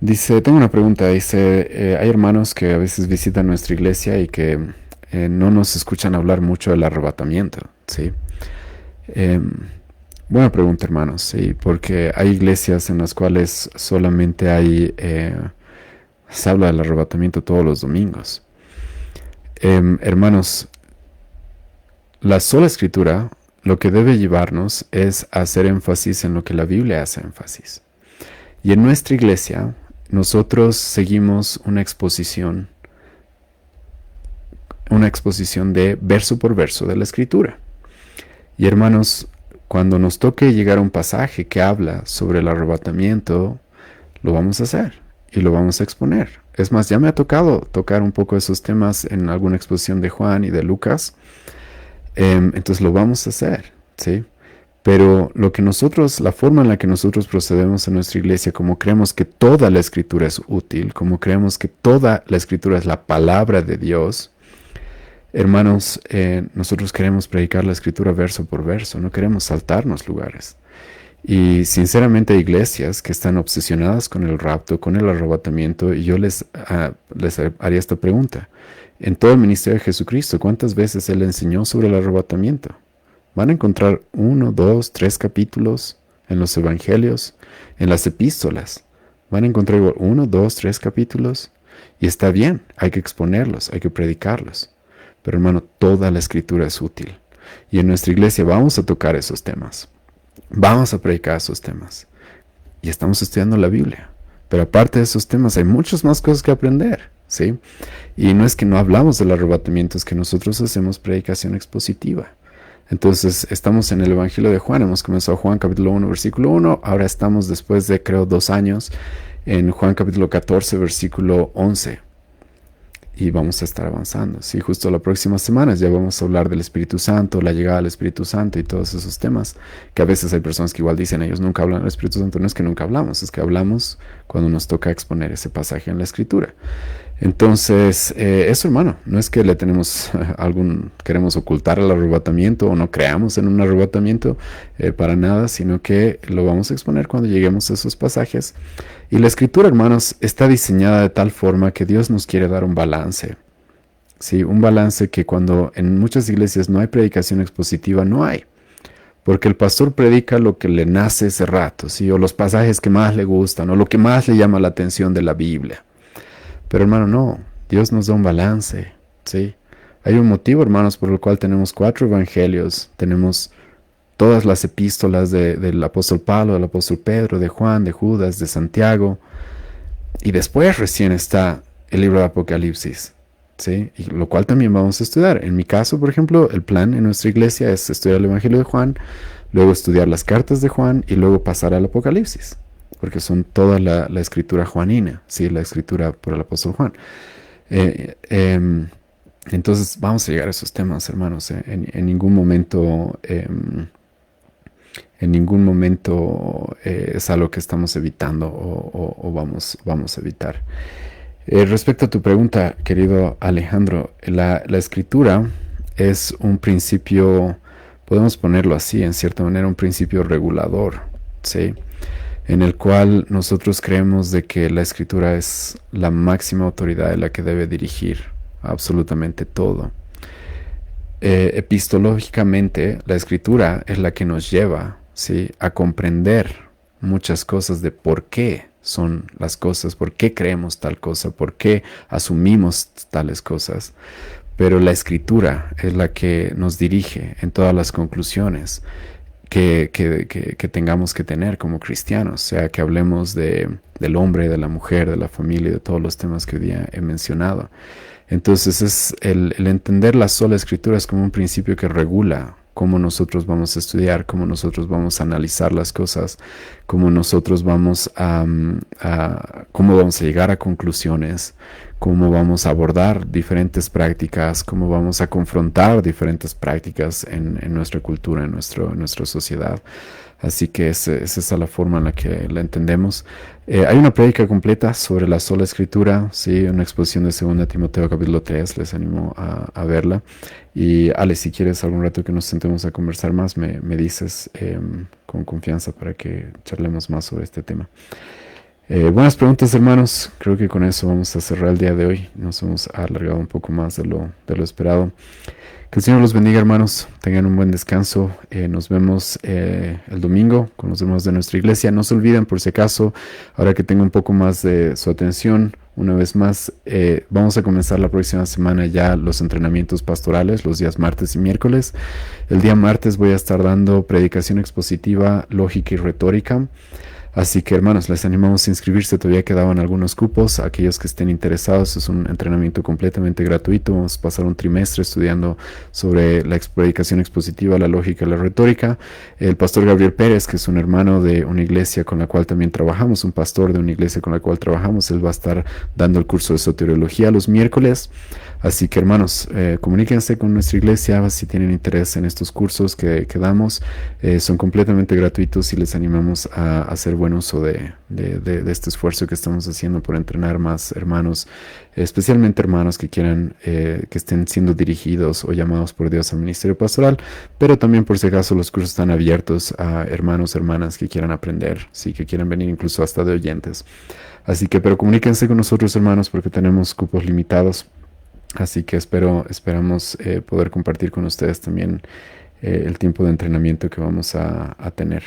Dice, tengo una pregunta, dice, hay hermanos que a veces visitan nuestra iglesia y que no nos escuchan hablar mucho del arrebatamiento, ¿sí? Buena pregunta, hermanos, sí, porque hay iglesias en las cuales solamente se habla del arrebatamiento todos los domingos. Hermanos, la sola Escritura lo que debe llevarnos es a hacer énfasis en lo que la Biblia hace énfasis. Y en nuestra iglesia nosotros seguimos una exposición de verso por verso de la Escritura. Y hermanos, cuando nos toque llegar a un pasaje que habla sobre el arrebatamiento, lo vamos a hacer y lo vamos a exponer. Es más, ya me ha tocado tocar un poco esos temas en alguna exposición de Juan y de Lucas. Entonces lo vamos a hacer, ¿sí? Pero la forma en la que nosotros procedemos en nuestra iglesia, como creemos que toda la Escritura es útil, como creemos que toda la Escritura es la palabra de Dios, hermanos, nosotros queremos predicar la Escritura verso por verso, no queremos saltarnos lugares. Y sinceramente hay iglesias que están obsesionadas con el rapto, con el arrebatamiento, y yo les haría esta pregunta. En todo el ministerio de Jesucristo, ¿cuántas veces Él enseñó sobre el arrebatamiento? Van a encontrar 1, 2, 3 capítulos en los evangelios, en las epístolas. Van a encontrar 1, 2, 3 capítulos. Y está bien, hay que exponerlos, hay que predicarlos. Pero hermano, toda la Escritura es útil. Y en nuestra iglesia vamos a tocar esos temas. Vamos a predicar esos temas. Y estamos estudiando la Biblia. Pero aparte de esos temas hay muchas más cosas que aprender, ¿sí? Y no es que no hablamos del arrebatamiento, es que nosotros hacemos predicación expositiva. Entonces, estamos en el Evangelio de Juan. Hemos comenzado Juan capítulo 1, versículo 1. Ahora estamos después de, creo, 2 años, en Juan capítulo 14, versículo 11. y vamos a estar avanzando. Sí, justo la próxima semana ya vamos a hablar del Espíritu Santo, la llegada del Espíritu Santo y todos esos temas, que a veces hay personas que igual dicen, ellos nunca hablan del Espíritu Santo. No es que nunca hablamos, es que hablamos cuando nos toca exponer ese pasaje en la Escritura. Entonces, eso, hermano, no es que le tenemos queremos ocultar el arrebatamiento o no creamos en un arrebatamiento para nada, sino que lo vamos a exponer cuando lleguemos a esos pasajes. Y la Escritura, hermanos, está diseñada de tal forma que Dios nos quiere dar un balance. Sí, un balance que cuando en muchas iglesias no hay predicación expositiva, no hay. Porque el pastor predica lo que le nace ese rato, ¿sí? O los pasajes que más le gustan, o lo que más le llama la atención de la Biblia. Pero hermano, no, Dios nos da un balance, ¿sí? Hay un motivo, hermanos, por el cual tenemos 4 evangelios, tenemos todas las epístolas del apóstol Pablo, del apóstol Pedro, de Juan, de Judas, de Santiago, y después recién está el libro de Apocalipsis, ¿sí? Y lo cual también vamos a estudiar. En mi caso, por ejemplo, el plan en nuestra iglesia es estudiar el evangelio de Juan, luego estudiar las cartas de Juan y luego pasar al Apocalipsis, porque son toda la escritura juanina, ¿sí? La escritura por el apóstol Juan. Entonces vamos a llegar a esos temas, hermanos. En ningún momento, es algo que estamos evitando o vamos a evitar. Respecto a tu pregunta, querido Alejandro, la escritura es un principio, podemos ponerlo así, en cierta manera, un principio regulador, ¿sí? En el cual nosotros creemos de que la escritura es la máxima autoridad en la que debe dirigir absolutamente todo. Epistológicamente, la escritura es la que nos lleva, ¿sí?, a comprender muchas cosas de por qué son las cosas, por qué creemos tal cosa, por qué asumimos tales cosas. Pero la escritura es la que nos dirige en todas las conclusiones que tengamos que tener como cristianos, sea que hablemos del hombre, de la mujer, de la familia, de todos los temas que hoy día he mencionado. Entonces es el entender la sola escritura es como un principio que regula cómo nosotros vamos a estudiar, cómo nosotros vamos a analizar las cosas, cómo nosotros vamos cómo vamos a llegar a conclusiones, cómo vamos a abordar diferentes prácticas, cómo vamos a confrontar diferentes prácticas en nuestra cultura, en nuestra sociedad. Así que es esa la forma en la que la entendemos. Hay una prédica completa sobre la sola escritura, ¿sí? Una exposición de 2 Timoteo capítulo 3, les animo a verla. Y Ale, si quieres algún rato que nos sentemos a conversar más, me dices con confianza para que charlemos más sobre este tema. Buenas preguntas, hermanos. Creo que con eso vamos a cerrar el día de hoy. Nos hemos alargado un poco más de lo esperado. Que el Señor los bendiga, hermanos. Tengan un buen descanso. Nos vemos el domingo con los hermanos de nuestra iglesia. No se olviden, por si acaso, ahora que tengo un poco más de su atención, una vez más, vamos a comenzar la próxima semana ya los entrenamientos pastorales, los días martes y miércoles. El día martes voy a estar dando predicación expositiva, lógica y retórica. Así que, hermanos, les animamos a inscribirse. Todavía quedaban algunos cupos. Aquellos que estén interesados, es un entrenamiento completamente gratuito. Vamos a pasar un trimestre estudiando sobre la predicación expositiva, la lógica y la retórica. El pastor Gabriel Pérez, que es un hermano de una iglesia con la cual también trabajamos, un pastor de una iglesia con la cual trabajamos, él va a estar dando el curso de soteriología los miércoles. Así que, hermanos, comuníquense con nuestra iglesia si tienen interés en estos cursos que damos. Son completamente gratuitos y les animamos a hacer buen uso de este esfuerzo que estamos haciendo por entrenar más hermanos, especialmente hermanos que quieran, que estén siendo dirigidos o llamados por Dios al ministerio pastoral, pero también, por si acaso, los cursos están abiertos a hermanos, hermanas que quieran aprender, sí, que quieran venir incluso hasta de oyentes. Así que, pero comuníquense con nosotros, hermanos, porque tenemos cupos limitados. Así que esperamos poder compartir con ustedes también el tiempo de entrenamiento que vamos a tener.